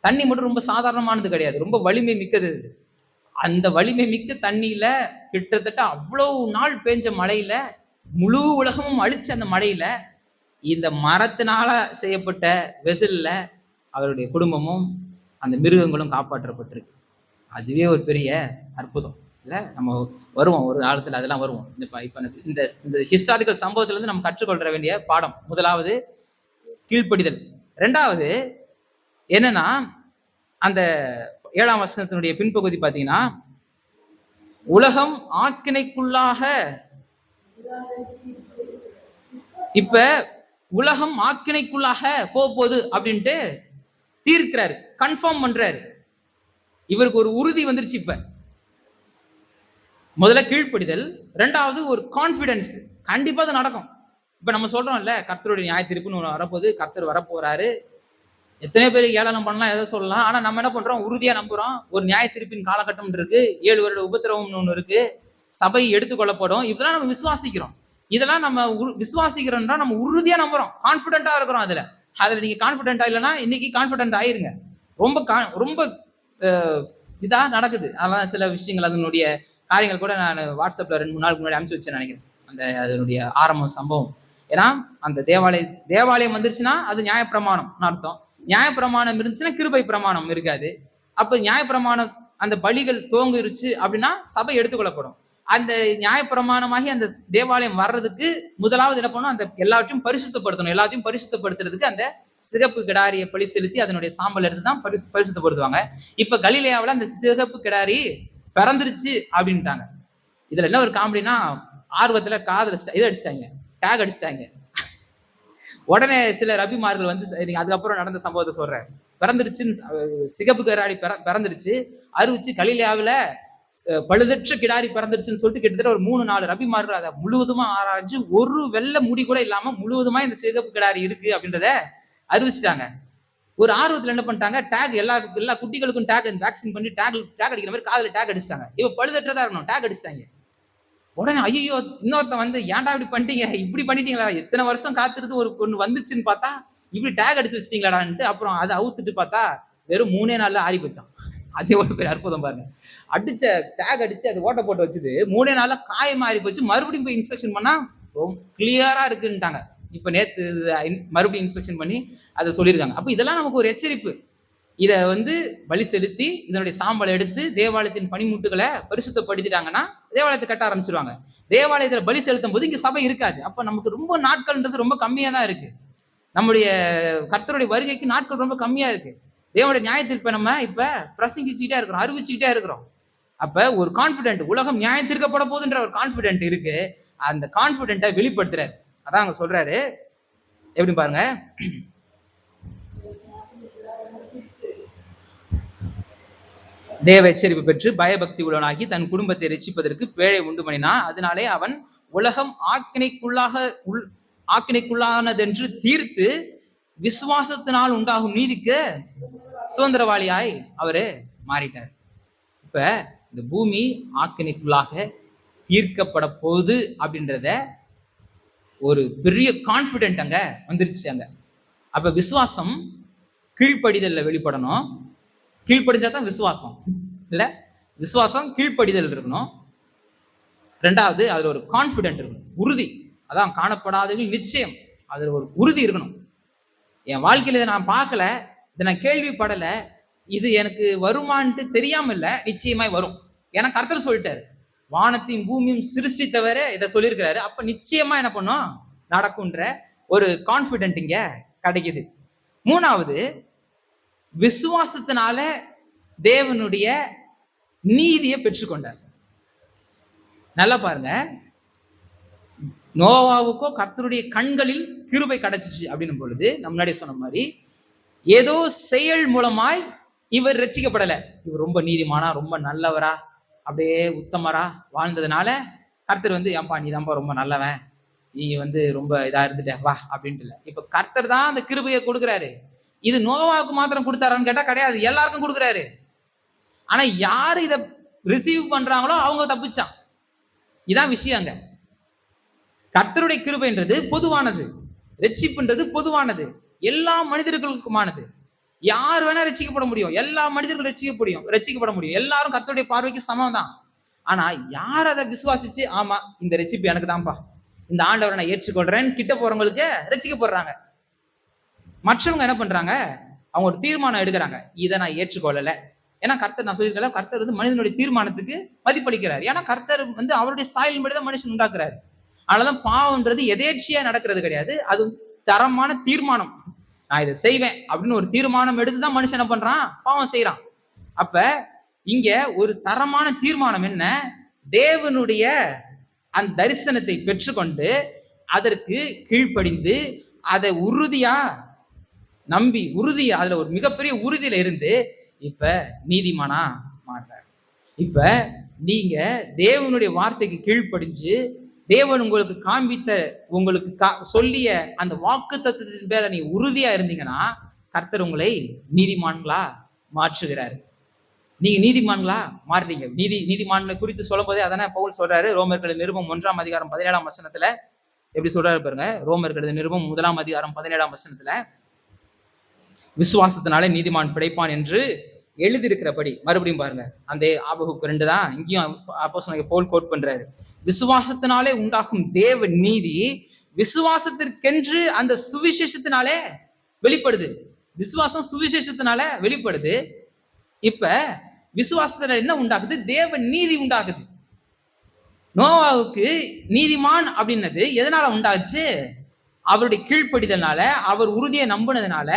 தண்ணி மட்டும் ரொம்ப சாதாரணமானது கிடையாது, ரொம்ப வலிமை மிக்கது. அந்த வலிமை மிக்க தண்ணியில கிட்டத்தட்ட அவ்வளவு நாள் பெஞ்ச மழையில முழு உலகமும் அழிச்ச அந்த மழையில இந்த மரத்தினால செய்யப்பட்ட வெசில்ல அவருடைய குடும்பமும் அந்த மிருகங்களும் காப்பாற்றப்பட்டிருக்கு. அதுவே ஒரு பெரிய அற்புதம் இல்ல? நம்ம வருவோம் ஒரு காலத்துல, அதெல்லாம் வருவோம். இப்ப இந்த ஹிஸ்டாரிக்கல் சம்பவத்துல இருந்து நம்ம கற்றுக்கொள்ள வேண்டிய பாடம் முதலாவது கீழ்ப்படிதல். ரெண்டாவது என்னன்னா, அந்த 7ஆம் வசனத்தினுடைய பின்பகுதி பாத்தீங்கன்னா, உலகம் ஆக்கினைக்குள்ளாக, இப்ப உலகம் ஆக்கினைக்குள்ளாக போகுது அப்படின்ட்டு தீர்க்கிறாரு, கன்ஃபார்ம் பண்றாரு. இவருக்கு ஒரு உறுதி வந்துருச்சு. இப்ப முதல்ல கீழ்ப்படிதல், ரெண்டாவது ஒரு கான்பிடன்ஸ், கண்டிப்பா அது நடக்கும். இப்ப நம்ம சொல்றோம்ல, கர்த்தருடைய நியாய தீர்ப்புன்னு வரப்போகுது, கர்த்தர் வரப்போறாரு. எத்தனை பேர் ஏளனம் பண்ணலாம், எதை சொல்லலாம். ஆனா நம்ம என்ன பண்றோம்? உறுதியா நம்புறோம். ஒரு நியாய தீர்ப்பின் காலகட்டம் இருக்கு, 7 வருட உபத்திரவம்னு ஒண்ணு இருக்கு, சபை எடுத்துக்கொள்ளப்படும். இதெல்லாம் நம்ம விசுவாசிக்கிறோம். இதெல்லாம் நம்ம விசுவாசிக்கிறோம்னா நம்ம உறுதியா நம்புறோம், கான்பிடென்டா இருக்கிறோம். அதுல நீங்க கான்பிடென்டா இல்லைன்னா இன்னைக்கு கான்பிடென்ட் ஆயிருங்க. ரொம்ப இதா நடக்குது. அதான் சில விஷயங்கள், அதனுடைய காரியங்கள் கூட நான் வாட்ஸ்அப்ல 2-3 நாளுக்கு முன்னாடி அனுப்பிச்சு வச்சேன் நினைக்கிறேன். அந்த அதனுடைய ஆரம்ப சம்பவம். ஏன்னா அந்த தேவாலயம் வந்துருச்சுன்னா அது நியாயப்பிரமாணம்னு அர்த்தம். நியாயப்பிரமாணம் இருந்துச்சுன்னா கிருபை பிரமாணம் இருக்காது. அப்ப நியாயப்பிரமாணம் அந்த பலிகள் துவங்கிருச்சு அப்படின்னா சபை எடுத்துக்கொள்ளப்படும். அந்த நியாயப்பிரமாணமாகி அந்த தேவாலயம் வர்றதுக்கு முதலாவது என்ன பண்ணணும்? அந்த எல்லாத்தையும் பரிசுத்தப்படுத்தணும். எல்லாத்தையும் பரிசுத்தப்படுத்துறதுக்கு அந்த சிகப்பு கிடாரியை பலி செலுத்தி அதனுடைய சாம்பல் எடுத்து தான் பரிசுத்தப்படுத்துவாங்க. இப்ப கலிலேயாவில் அந்த சிகப்பு கிடாரி பிறந்துருச்சு அப்படின்ட்டாங்க. இதுல என்ன ஒரு காமெடினா, ஆர்வத்துல காதுல இது அடிச்சிட்டாங்க, டேக் அடிச்சிட்டாங்க. உடனே சில ரபிமார்கள் வந்து அதுக்கப்புறம் நடந்த சம்பவத்தை சொல்றேன். பிறந்துருச்சுன்னு சிகப்பு கராடி பிறந்துருச்சு, அறிவிச்சு கலிலேயாவில பழுதற்ற கிடாரி பிறந்துருச்சுன்னு சொல்லிட்டு கிட்டத்தட்ட ஒரு 3-4 ரபிமார்கள் அதை முழுவதுமா ஆராய்ஞ்சு ஒரு வெள்ளை முடி கூட இல்லாம முழுவதுமா இந்த சிகப்பு கிடாரி இருக்கு அப்படின்றத அறிவிச்சிட்டாங்க. ஒரு ஆர்வத்துல என்ன பண்ணிட்டாங்க, டேக் எல்லா குட்டிகளுக்கும் டேக் வேக்சின் பண்ணி டேக் அடிக்கிற மாதிரி காதுல டேக் அடிச்சிட்டாங்க. இவ பழுதற்றதா இருக்கணும், டேக் அடிச்சிட்டாங்க. உடனே ஐயோ இன்னொருத்தன் வந்து ஏன்டா இப்படி பண்ணிட்டீங்க, இப்படி பண்ணிட்டீங்களா, எத்தனை வருஷம் காத்திருந்து ஒரு பொண்ணு வந்துச்சுன்னு பார்த்தா இப்படி டேக் அடிச்சு வச்சிட்டீங்களாடான்ட்டு அப்புறம் அதை அவுத்துட்டு பார்த்தா வெறும் 3 நாள்ல ஆடி போச்சான். அதே ஒரு பெரிய அற்புதம் பாருங்க. அடிச்ச டேக் அடிச்சு அது ஓட்ட போட்டு வச்சுது 3 நாள்ல காயம் ஆறி போச்சு. மறுபடியும் போய் இன்ஸ்பெக்ஷன் பண்ணா ரொம்ப கிளியரா இருக்குன்ட்டாங்க. இப்ப நேத்து மறுபடியும் இன்ஸ்பெக்ஷன் பண்ணி அதை சொல்லியிருக்காங்க. அப்ப இதெல்லாம் நமக்கு ஒரு எச்சரிப்பு. இத வந்து பலி செலுத்தி இதனுடைய சாம்பலை எடுத்து தேவாலயத்தின் பனிமுட்டுகளை பரிசுத்தப்படுத்திட்டாங்கன்னா தேவாலயத்தை கட்ட ஆரம்பிச்சிருவாங்க. தேவாலயத்துல பலி செலுத்தும் போது இங்க சபை இருக்காது. அப்ப நமக்கு ரொம்ப நாட்கள்ன்றது ரொம்ப கம்மியா தான் இருக்கு. நம்முடைய கர்த்தருடைய வருகைக்கு நாட்கள் ரொம்ப கம்மியா இருக்கு. தேவனுடைய நியாயத்தீர்ப்பை நம்ம இப்ப பிரசங்கிச்சுக்கிட்டே இருக்கிறோம், அறிவிச்சுக்கிட்டே இருக்கிறோம். அப்ப ஒரு கான்பிடென்ட், உலகம் நியாயம் தீர்க்கப்பட போகுதுன்ற ஒரு கான்பிடென்ட் இருக்கு. அந்த கான்பிடென்ட்டை வெளிப்படுத்துறாரு. அதான் அங்க சொல்றாரு, எப்படி பாருங்க, தேவ எச்சரிப்பு பெற்று பயபக்தி உள்ளவனாகி தன் குடும்பத்தை ரட்சிப்பதற்கு பேழை உண்டு பண்ணினான். அதனாலே அவன் உலகம் ஆக்கினைக்குள்ளானதென்று தீர்த்து விசுவாசத்தினால் உண்டாகும் நீதிக்கு சுதந்திரவாளியாய் அவரு மாறிட்டார். இப்ப இந்த பூமி ஆக்கினைக்குள்ளாக தீர்க்கப்பட போகுது அப்படின்றத ஒரு பெரிய கான்பிடென்ட் அங்க வந்துருச்சு அங்க. அப்ப விசுவாசம் கீழ்ப்படிதல்ல வெளிப்படணும். கீழ்ப்படிஞ்சாதான் விசுவாசம் இல்ல, விசுவாசம் கீழ்ப்படிதல் இருக்கணும். ரெண்டாவது அதுல ஒரு கான்பிடென்ட் இருக்கணும், உறுதி. அதான் காணப்படாதவர்கள் நிச்சயம், அதுல ஒரு உறுதி இருக்கணும். என் வாழ்க்கையில இதை நான் பார்க்கல, இதை நான் கேள்விப்படல, இது எனக்கு வருமானு தெரியாம இல்ல, நிச்சயமாய் வரும். ஏன்னா கர்த்தர் சொல்லிட்டாரு, வானத்தையும் பூமியும் சிருஷ்டித்தவரே இதை சொல்லியிருக்கிறாரு. அப்ப நிச்சயமா என்ன பண்ணும், நடக்கும்ன்ற ஒரு கான்பிடென்ட் இங்க கிடைக்குது. மூணாவது, விசுவாசத்தினால தேவனுடைய நீதியை பெற்றுக்கொண்டார். நல்லா பாருங்க, நோவாவுக்கோ கர்த்தருடைய கண்களில் கிருபை கிடைச்சிச்சு அப்படின்னும் பொழுது நம்ம முன்னாடி சொன்ன மாதிரி ஏதோ செயல் மூலமாய் இவர் ரட்சிக்கப்படல. இவர் ரொம்ப நீதிமானா, ரொம்ப நல்லவரா, அப்படியே உத்தமரா வாழ்ந்ததுனால கர்த்தர் வந்து ஏன்பா நீ தான்ப்பா ரொம்ப நல்லவன், நீ வந்து ரொம்ப இதா இருந்துட்ட வா அப்படின்ட்டு இல்ல. இப்ப கர்த்தர் தான் அந்த கிருபையை கொடுக்குறாரு. இது நோவாவுக்கு மாத்திரம் கொடுத்தாரான்னு கேட்டா கிடையாது, எல்லாருக்கும் கொடுக்குறாரு. ஆனா யாரு இத ரிசீவ் பண்றாங்களோ அவங்க தப்பிச்சான். இதான் விஷயங்க. கர்த்தருடைய கிருபைன்றது பொதுவானது, ரட்சிப்புன்றது பொதுவானது, எல்லா மனிதர்களுக்குமானது. யார் வேணா ரட்சிக்கப்பட முடியும், எல்லா மனிதர்களும் ரட்சிக்கப்பட முடியும். எல்லாரும் கர்த்தருடைய பார்வைக்கு சமம் தான். ஆனா யார் அதை விசுவாசிச்சு ஆமா இந்த ரட்சிப்பு எனக்கு தான்ப்பா, இந்த ஆண்டவரை நான் ஏற்றுக்கொள்றேன்னு கிட்ட போறவங்களுக்கு ரட்சிக்கப்படுறாங்க. மற்றவங்க என்ன பண்றாங்க, அவங்க ஒரு தீர்மானம் எடுக்கிறாங்க, இதை நான் ஏற்றுக்கொள்ளல. ஏன்னா கர்த்தர், நான் சொல்லியிருக்கேன், கர்த்தர் வந்து மனிதனுடைய தீர்மானத்துக்கு மதிப்பளிக்கிறார். ஏன்னா கர்த்தர் வந்து அவருடைய சாயலின்படிதான் மனுஷன் உண்டாக்குறாரு. அதனாலதான் பாவம்ன்றது எதேச்சியா நடக்கிறது கிடையாது, அது தரமான தீர்மானம். நான் இதை செய்வேன் அப்படின்னு ஒரு தீர்மானம் எடுத்துதான் மனுஷன் என்ன பண்றான், பாவம் செய்யறான். அப்ப இங்க ஒரு தரமான தீர்மானம் என்ன, தேவனுடைய அந்த தரிசனத்தை பெற்றுக்கொண்டு அதற்கு கீழ்ப்படிந்து அதை உறுதியா நம்பி உறுதியா அதுல ஒரு மிகப்பெரிய உறுதியில இருந்து இப்ப நீதிமானா மாட்டார். இப்ப நீங்க தேவனுடைய வார்த்தைக்கு கீழ்ப்படிஞ்சு தேவன் உங்களுக்கு காண்பித்த, உங்களுக்கு சொல்லிய அந்த வாக்கு தத்துவத்தின் பேர நீ உறுதியா இருந்தீங்கன்னா கர்த்தர் உங்களை நீதிமான்களா மாற்றுகிறாரு. நீங்க நீதிமான்களா மாறுறீங்க. நீதிமான்களை குறித்து சொல்லும் போதே அதானே பவுல் சொல்றாரு, ரோமர்கள் நிருபம் 1ஆம் அதிகாரம் 17ஆம் வசனத்துல எப்படி சொல்றாரு பாருங்க. ரோமர்கள் நிருபம் 1ஆம் அதிகாரம் 17ஆம் வசனத்துல, விசுவாசத்தினாலே நீதிமான் பிழைப்பான் என்று எழுதியிருக்கிறபடி, மறுபடியும் பாருங்க அந்த ஆபகுப்பு 2 தான் இங்கேயும் அப்போஸ்தலனாகிய பவுல் கோட் பண்றாரு. விசுவாசத்தினாலே உண்டாகும் தேவ நீதி விசுவாசத்திற்கென்று அந்த சுவிசேஷத்தினாலே வெளிப்படுது. விசுவாசம் சுவிசேஷத்தினால வெளிப்படுது. இப்ப விசுவாசத்துல என்ன உண்டாகுது, தேவ நீதி உண்டாகுது. நோவாவுக்கு நீதிமான் அப்படின்னது எதனால உண்டாச்சு, அவருடைய கீழ்ப்படிதல்னால, அவர் உறுதியை நம்பினதுனால,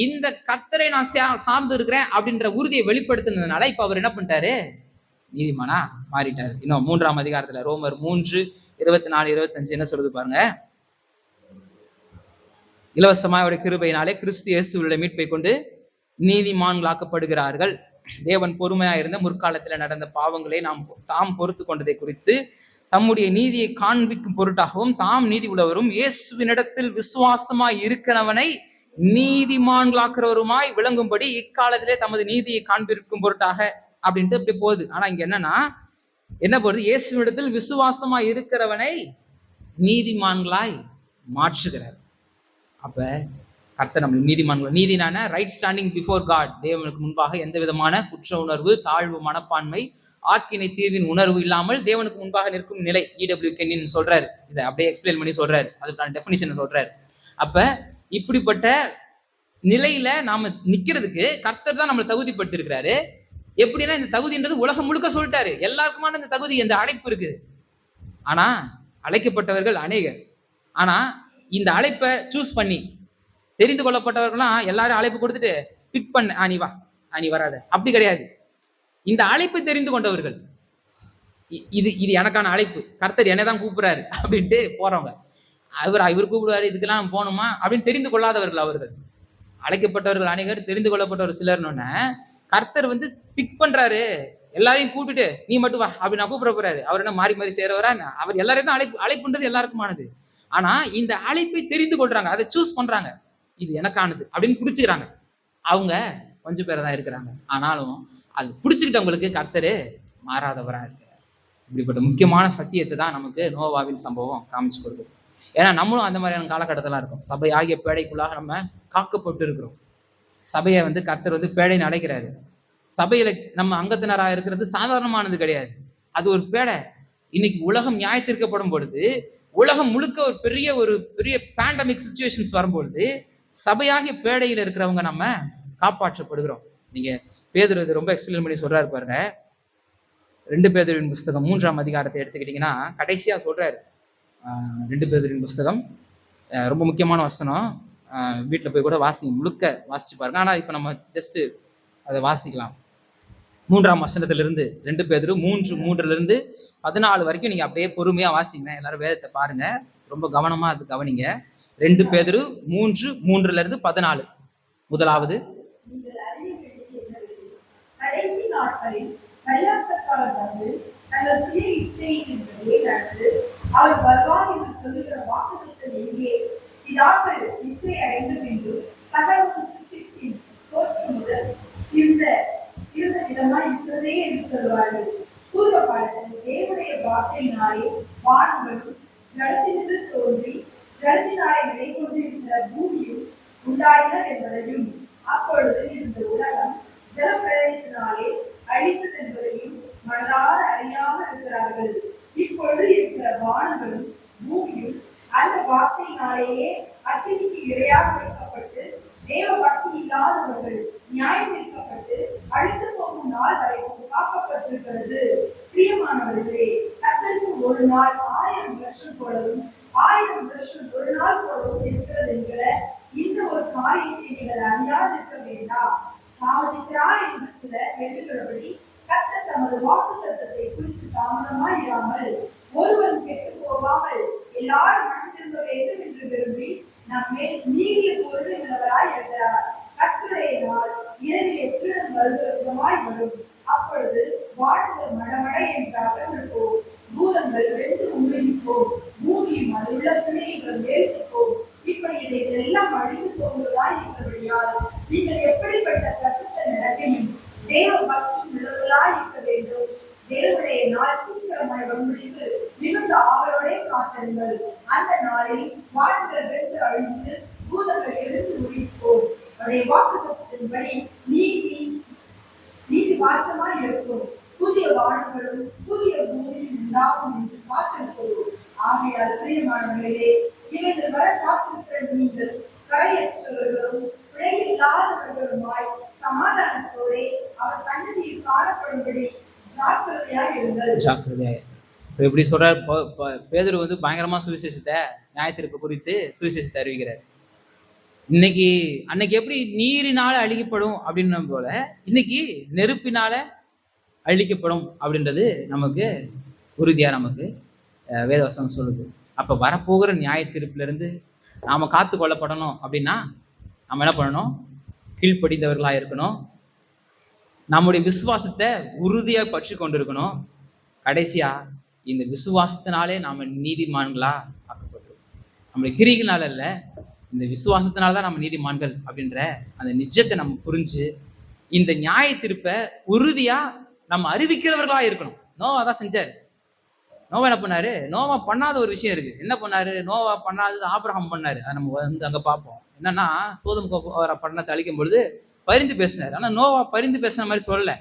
இந்த கர்த்தரை நான் சார்ந்து இருக்கிறேன் அப்படின்ற உறுதியை வெளிப்படுத்தினதுனால இப்ப அவர் என்ன பண்ணிட்டாரு, நீதிமானா மாறிட்டாரு. இன்னும் 3ஆம் அதிகாரத்துல ரோமர் 3:24-25 என்ன சொல்லுது பாருங்க. இலவசமாய் அவருடைய கிருபையினாலே கிறிஸ்து இயேசுவுடைய மீட்பை கொண்டு நீதிமான்களாக்கப்படுகிறார்கள். தேவன் பொறுமையா இருந்த முற்காலத்துல நடந்த பாவங்களை தாம் பொறுத்து கொண்டதை குறித்து தம்முடைய நீதியை காண்பிக்கும் பொருட்டாகவும் தாம் நீதி உள்ளவரும் இயேசுவினிடத்தில் விசுவாசமாய் இருக்கிறவனை நீதிமான்களாக்குறவருமாய் விளங்கும்படி இக்காலத்திலே தமது நீதியை காண்பிக்கும் பொருட்டாக அப்படின்ட்டு இப்படி போகுது. ஆனா இங்க என்ன போகுது? இயேசுவினிடத்தில் விசுவாசமாய் இருக்கிறவனை நீதிமான்களாய் மாற்றுகிறார். அப்ப கர்த்தர் நம்ம நீதிமான்கள், நீதினான ரைட் ஸ்டாண்டிங் பிஃபோர் காட், தேவனுக்கு முன்பாக எந்த விதமான குற்ற உணர்வு, தாழ்வு மனப்பான்மை, ஆக்கினை தீர்வின் உணர்வு இல்லாமல் தேவனுக்கு முன்பாக நிற்கும் நிலை. E.W. கென்னின் சொல்றாரு, இதை அப்படியே எக்ஸ்பிளைன் பண்ணி சொல்றாரு, அதுக்கான டெஃபினிஷன் சொல்றாரு. அப்ப இப்படிப்பட்ட நிலையில நாம நிக்கிறதுக்கு கர்த்தர் தான் நம்மளை தகுதிப்பட்டு இருக்கிறாரு. எப்படின்னா இந்த தகுதின்றது உலகம் முழுக்க சொல்லிட்டாரு, எல்லாருக்குமான இந்த தகுதி, இந்த அழைப்பு இருக்குது. ஆனா அழைக்கப்பட்டவர்கள் அநேகர். ஆனா இந்த அழைப்பை சூஸ் பண்ணி தெரிந்து கொள்ளப்பட்டவர்கள்லாம் எல்லாரும் அழைப்பு கொடுத்துட்டு பிக் பண்ண நீ வா நீ வராத, அப்படி கிடையாது. இந்த அழைப்பை தெரிந்து கொண்டவர்கள், இது எனக்கான அழைப்பு, கர்த்தர் என்னதான் கூப்பிடுறாரு அப்படின்ட்டு போறவங்க, இவர் கூப்பிடுவாரு இதுக்கெல்லாம் நம்ம போகணுமா அப்படின்னு தெரிந்து கொள்ளாதவர்கள் அவர்கள். அழைக்கப்பட்டவர்கள் அநேகர், தெரிந்து கொள்ளப்பட்டவர் சிலர்னு கர்த்தர் பிக் பண்றாரு, எல்லாரையும் கூப்பிட்டு நீ மட்டும் வா அப்படி நான் கூப்பிட போறாரு. அவர் என்ன மாறி மாறி சேரவரா? அவர் எல்லாரையும் தான் அழைப்புன்றது எல்லாருக்குமானது. ஆனா இந்த அழைப்பை தெரிந்து கொள்றாங்க, அதை சூஸ் பண்றாங்க, இது எனக்கானது அப்படின்னு பிடிச்சுக்கிறாங்க. அவங்க கொஞ்சம் பேர் தான் இருக்கிறாங்க. ஆனாலும் அது பிடிச்சுக்கிட்டவங்களுக்கு கர்த்தரு மாறாதவரா இருக்கிறார். இப்படிப்பட்ட முக்கியமான சத்தியத்தை தான் நமக்கு நோவாவின் சம்பவம் காமிச்சு கொடுக்குது. ஏன்னா நம்மளும் அந்த மாதிரியான காலகட்டத்திலாம் இருக்கும். சபை ஆகிய பேடைக்குள்ளாக நம்ம காக்கப்பட்டு இருக்கிறோம். சபையை கர்த்தர் பேடைன்னு அழைக்கிறாரு. சபையில நம்ம அங்கத்தினராக இருக்கிறது சாதாரணமானது கிடையாது, அது ஒரு பேடை. இன்னைக்கு உலகம் நியாயத்தீர்க்கப்படும் பொழுது, உலகம் முழுக்க ஒரு பெரிய பேண்டமிக் சிச்சுவேஷன்ஸ் வரும்பொழுது சபையாகிய பேடையில் இருக்கிறவங்க நம்ம காப்பாற்றப்படுகிறோம். நீங்க பேதுரு ரொம்ப எக்ஸ்பிளைன் பண்ணி சொல்றாரு பாருங்க. 2 பேதுருவின் புஸ்தகம் 3ஆம் அதிகாரத்தை எடுத்துக்கிட்டீங்கன்னா கடைசியா சொல்றாரு. 2 பேதுருவின் புஸ்தகம் ரொம்ப முக்கியமான வசனம். வீட்டில் போய் கூட முழுக்க வாசிச்சு பாருங்க. ஆனா இப்ப நம்ம ஜஸ்ட் அதை வாசிக்கலாம். 3ஆம் வசனத்திலிருந்து 2 பேதுரு 3:3 14 வரைக்கும் நீங்க அப்படியே பொறுமையா வாசிங்க. எல்லாரும் வேதத்தை பாருங்க, ரொம்ப கவனமா அது கவனிங்க. 2 பேதுரு 3:3-14. முதலாவது, நீங்கள் அறிய வேண்டியது என்னவெனில், கடைசி நாட்களில் பரியாசக்காரர் தங்கள் சுய இச்சையின்படியே நடந்து அவர் வருவார் என்று சொல்லுகிற வாக்குத்தத்தம் எங்கே? பிதாக்கள் நித்திரை அடைந்த பின்பு சகல சிருஷ்டிப்பின் தோற்றம் முதல் இருந்த விதமாய் இருக்கிறதே என்று சொல்வார்கள். பூர்வ காலத்தில் தேவனுடைய வார்த்தையினாலே வானங்களும் ஜலத்தினின்று தோன்றி ஜலத்தினாலே நிலை கொண்டிருக்கிற பூமியும் உண்டாயின என்பதையும், அப்பொழுது இருந்த உலகம் ஜலப்பிரளயத்தினாலே அழிந்தது என்பதையும் மனதார அறியாமல் இருக்கிறார்கள். இப்பொழுது இருக்கிற வானங்களும் பூமியும் அந்த வார்த்தையினாலேயே அக்கினிக்கு இரையாக வைக்கப்பட்டு தேவ பக்தி இல்லாதவர்கள் நியாயம் தீர்க்கப்பட்டு அழிந்து போகும் நாள் வரைக்கும் காக்கப்பட்டிருக்கிறது. பிரியமானவர்களே, கர்த்தருக்கு ஒரு நாள் 1000 வருஷம் போலவும் 1000 வருஷம் ஒரு நாள் போலவும் இருக்கிறது என்கிற இந்த ஒரு காரியத்தை நீங்கள் அறியாதிருக்க வேண்டாம். தாமதிக்கிறார் என்று சிலர் எழுதுகிறபடி கர்த்தர் தமது வாக்குத்தத்தத்தை குறித்து தாமதமாய் இராமல் ஒருவரும் கெட்டு போகாமல் எல்லாரும் மனம் திரும்ப வேண்டும் என்று விரும்பி நம்மேல் நீடிய பொருள் உள்ளவராய் இருக்கிறார். கர்த்தருடைய நாள் இரவிலே திருடன் வருகிற விதமாய் வரும். அப்பொழுது வானங்கள் மடமட என்று அகன்றுப்போம், பூதங்கள் வெந்து உருகிப்போம், பூமியும் அது உள்ள பிள்ளைகள் வேர்த்துப்போம். இப்படி இதைகள் எல்லாம் அழிந்து போகிறதாய் இருக்கிறபடியால் நீங்கள் எப்படிப்பட்ட கசுத்த நடக்கையும் தேவ பக்தி உள்ளவர்களாய் இருக்க வேண்டும். தேவனுடைய நாள் சீக்கிரமாய் வரும்படிக்கு மிகுந்த ஆவலோட காத்திருங்கள். அந்த நாளில் வானங்கள் வெந்து அழிந்து பூதங்கள் எரிந்து உருகிப்போம். அவருடைய வாக்குத்தத்தின்படி நீதி வாசமாய் இருக்கும். புதிய வானங்களும் புதிய பூமியும் உண்டாகும் என்று காத்திருக்கிறோம். ஆகையால் பிரியமானவர்களே, இவைகள் வர காத்திருக்கிற நீங்கள் கரையற்றவர்களும் பிழையில்லாதவர்களுமாய் சமாதானத்தோட அவர் சன்னதியில் காணப்படும்படி ஜாக்கிரதையாய் இருங்கள். எப்படி சொல்றாரு பேதுரு பயங்கரமா சுவிசேஷத்தை, நியாயத்தீர்ப்பு குறித்து சுவிசேஷத்தை அறிவிக்கிறார். அன்னைக்கு எப்படி நீரினால அழிக்கப்படும் அப்படின்னு போல இன்னைக்கு நெருப்பினால அழிக்கப்படும் அப்படின்றது நமக்கு உறுதியா நமக்கு வேதவசனம் சொல்லுது. அப்ப வரப்போகிற நியாய தீர்ப்புல இருந்து நாம காத்து கொள்ளப்படணும் அப்படின்னா நம்ம என்ன பண்ணணும்? கீழ்ப்படிந்தவர்களா இருக்கணும். நம்முடைய விசுவாசத்தை உறுதியா பற்றி கொண்டிருக்கணும். கடைசியா இந்த விசுவாசத்தினாலே நாம நீதிமான்களா ஆக்கப்பட்டிருக்கோம். நம்முடைய கிரிகளால அல்ல, இந்த விசுவாசத்தினால்தான் நம்ம நீதிமான்கள் அப்படின்ற அந்த நிஜத்தை நம்ம புரிஞ்சு இந்த நியாய தீர்ப்பை உறுதியா நம்ம அறிவிக்கிறவர்களா இருக்கணும். நோவா தான் செஞ்சாரு. நோவா என்ன பண்ணாரு? நோவா பண்ணாத ஒரு விஷயம் இருக்கு. என்ன பண்ணாரு? நோவா பண்ணாதது ஆபிரகாம் பண்ணாரு. அதை நம்ம அங்க பார்ப்போம். என்னன்னா, சோதோம் பட்டணத்தை அழிக்கும் பொழுது பரிந்து பேசினார். ஆனா நோவா பரிந்து பேசின மாதிரி சொல்லல.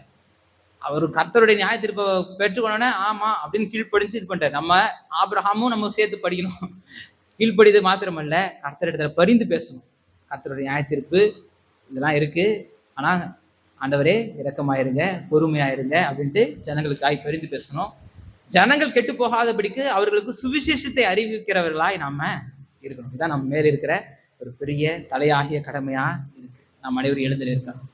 அவர் கர்த்தருடைய நியாய தீர்ப்பை பெற்றுக்கொண்டோன்னே ஆமா அப்படின்னு கீழ்ப்படிஞ்சு இது பண்ணிட்டாரு. நம்ம ஆபிரகாமும் நம்ம சேர்த்து படிக்கணும். கீழ்ப்படிது மாத்திரமல்ல, கர்த்தரிடத்துல பரிந்து பேசணும். கர்த்தருடைய நியாய தீர்ப்பு இதெல்லாம் இருக்கு, ஆனா ஆண்டவரே இரக்கமாயிருங்க, பொறுமையாயிருங்க அப்படின்ட்டு ஜனங்களுக்காய் பரிந்து பேசணும். ஜனங்கள் கெட்டு போகாதபடிக்கு அவர்களுக்கு சுவிசேஷத்தை அறிவிக்கிறவர்களாய் நாம இருக்கணும். இதுதான் நம்ம மேல இருக்கிற ஒரு பெரிய தலையாகிய கடமையா இருக்கு. நாம் அனைவரும் எழுந்து நிற்கணும்.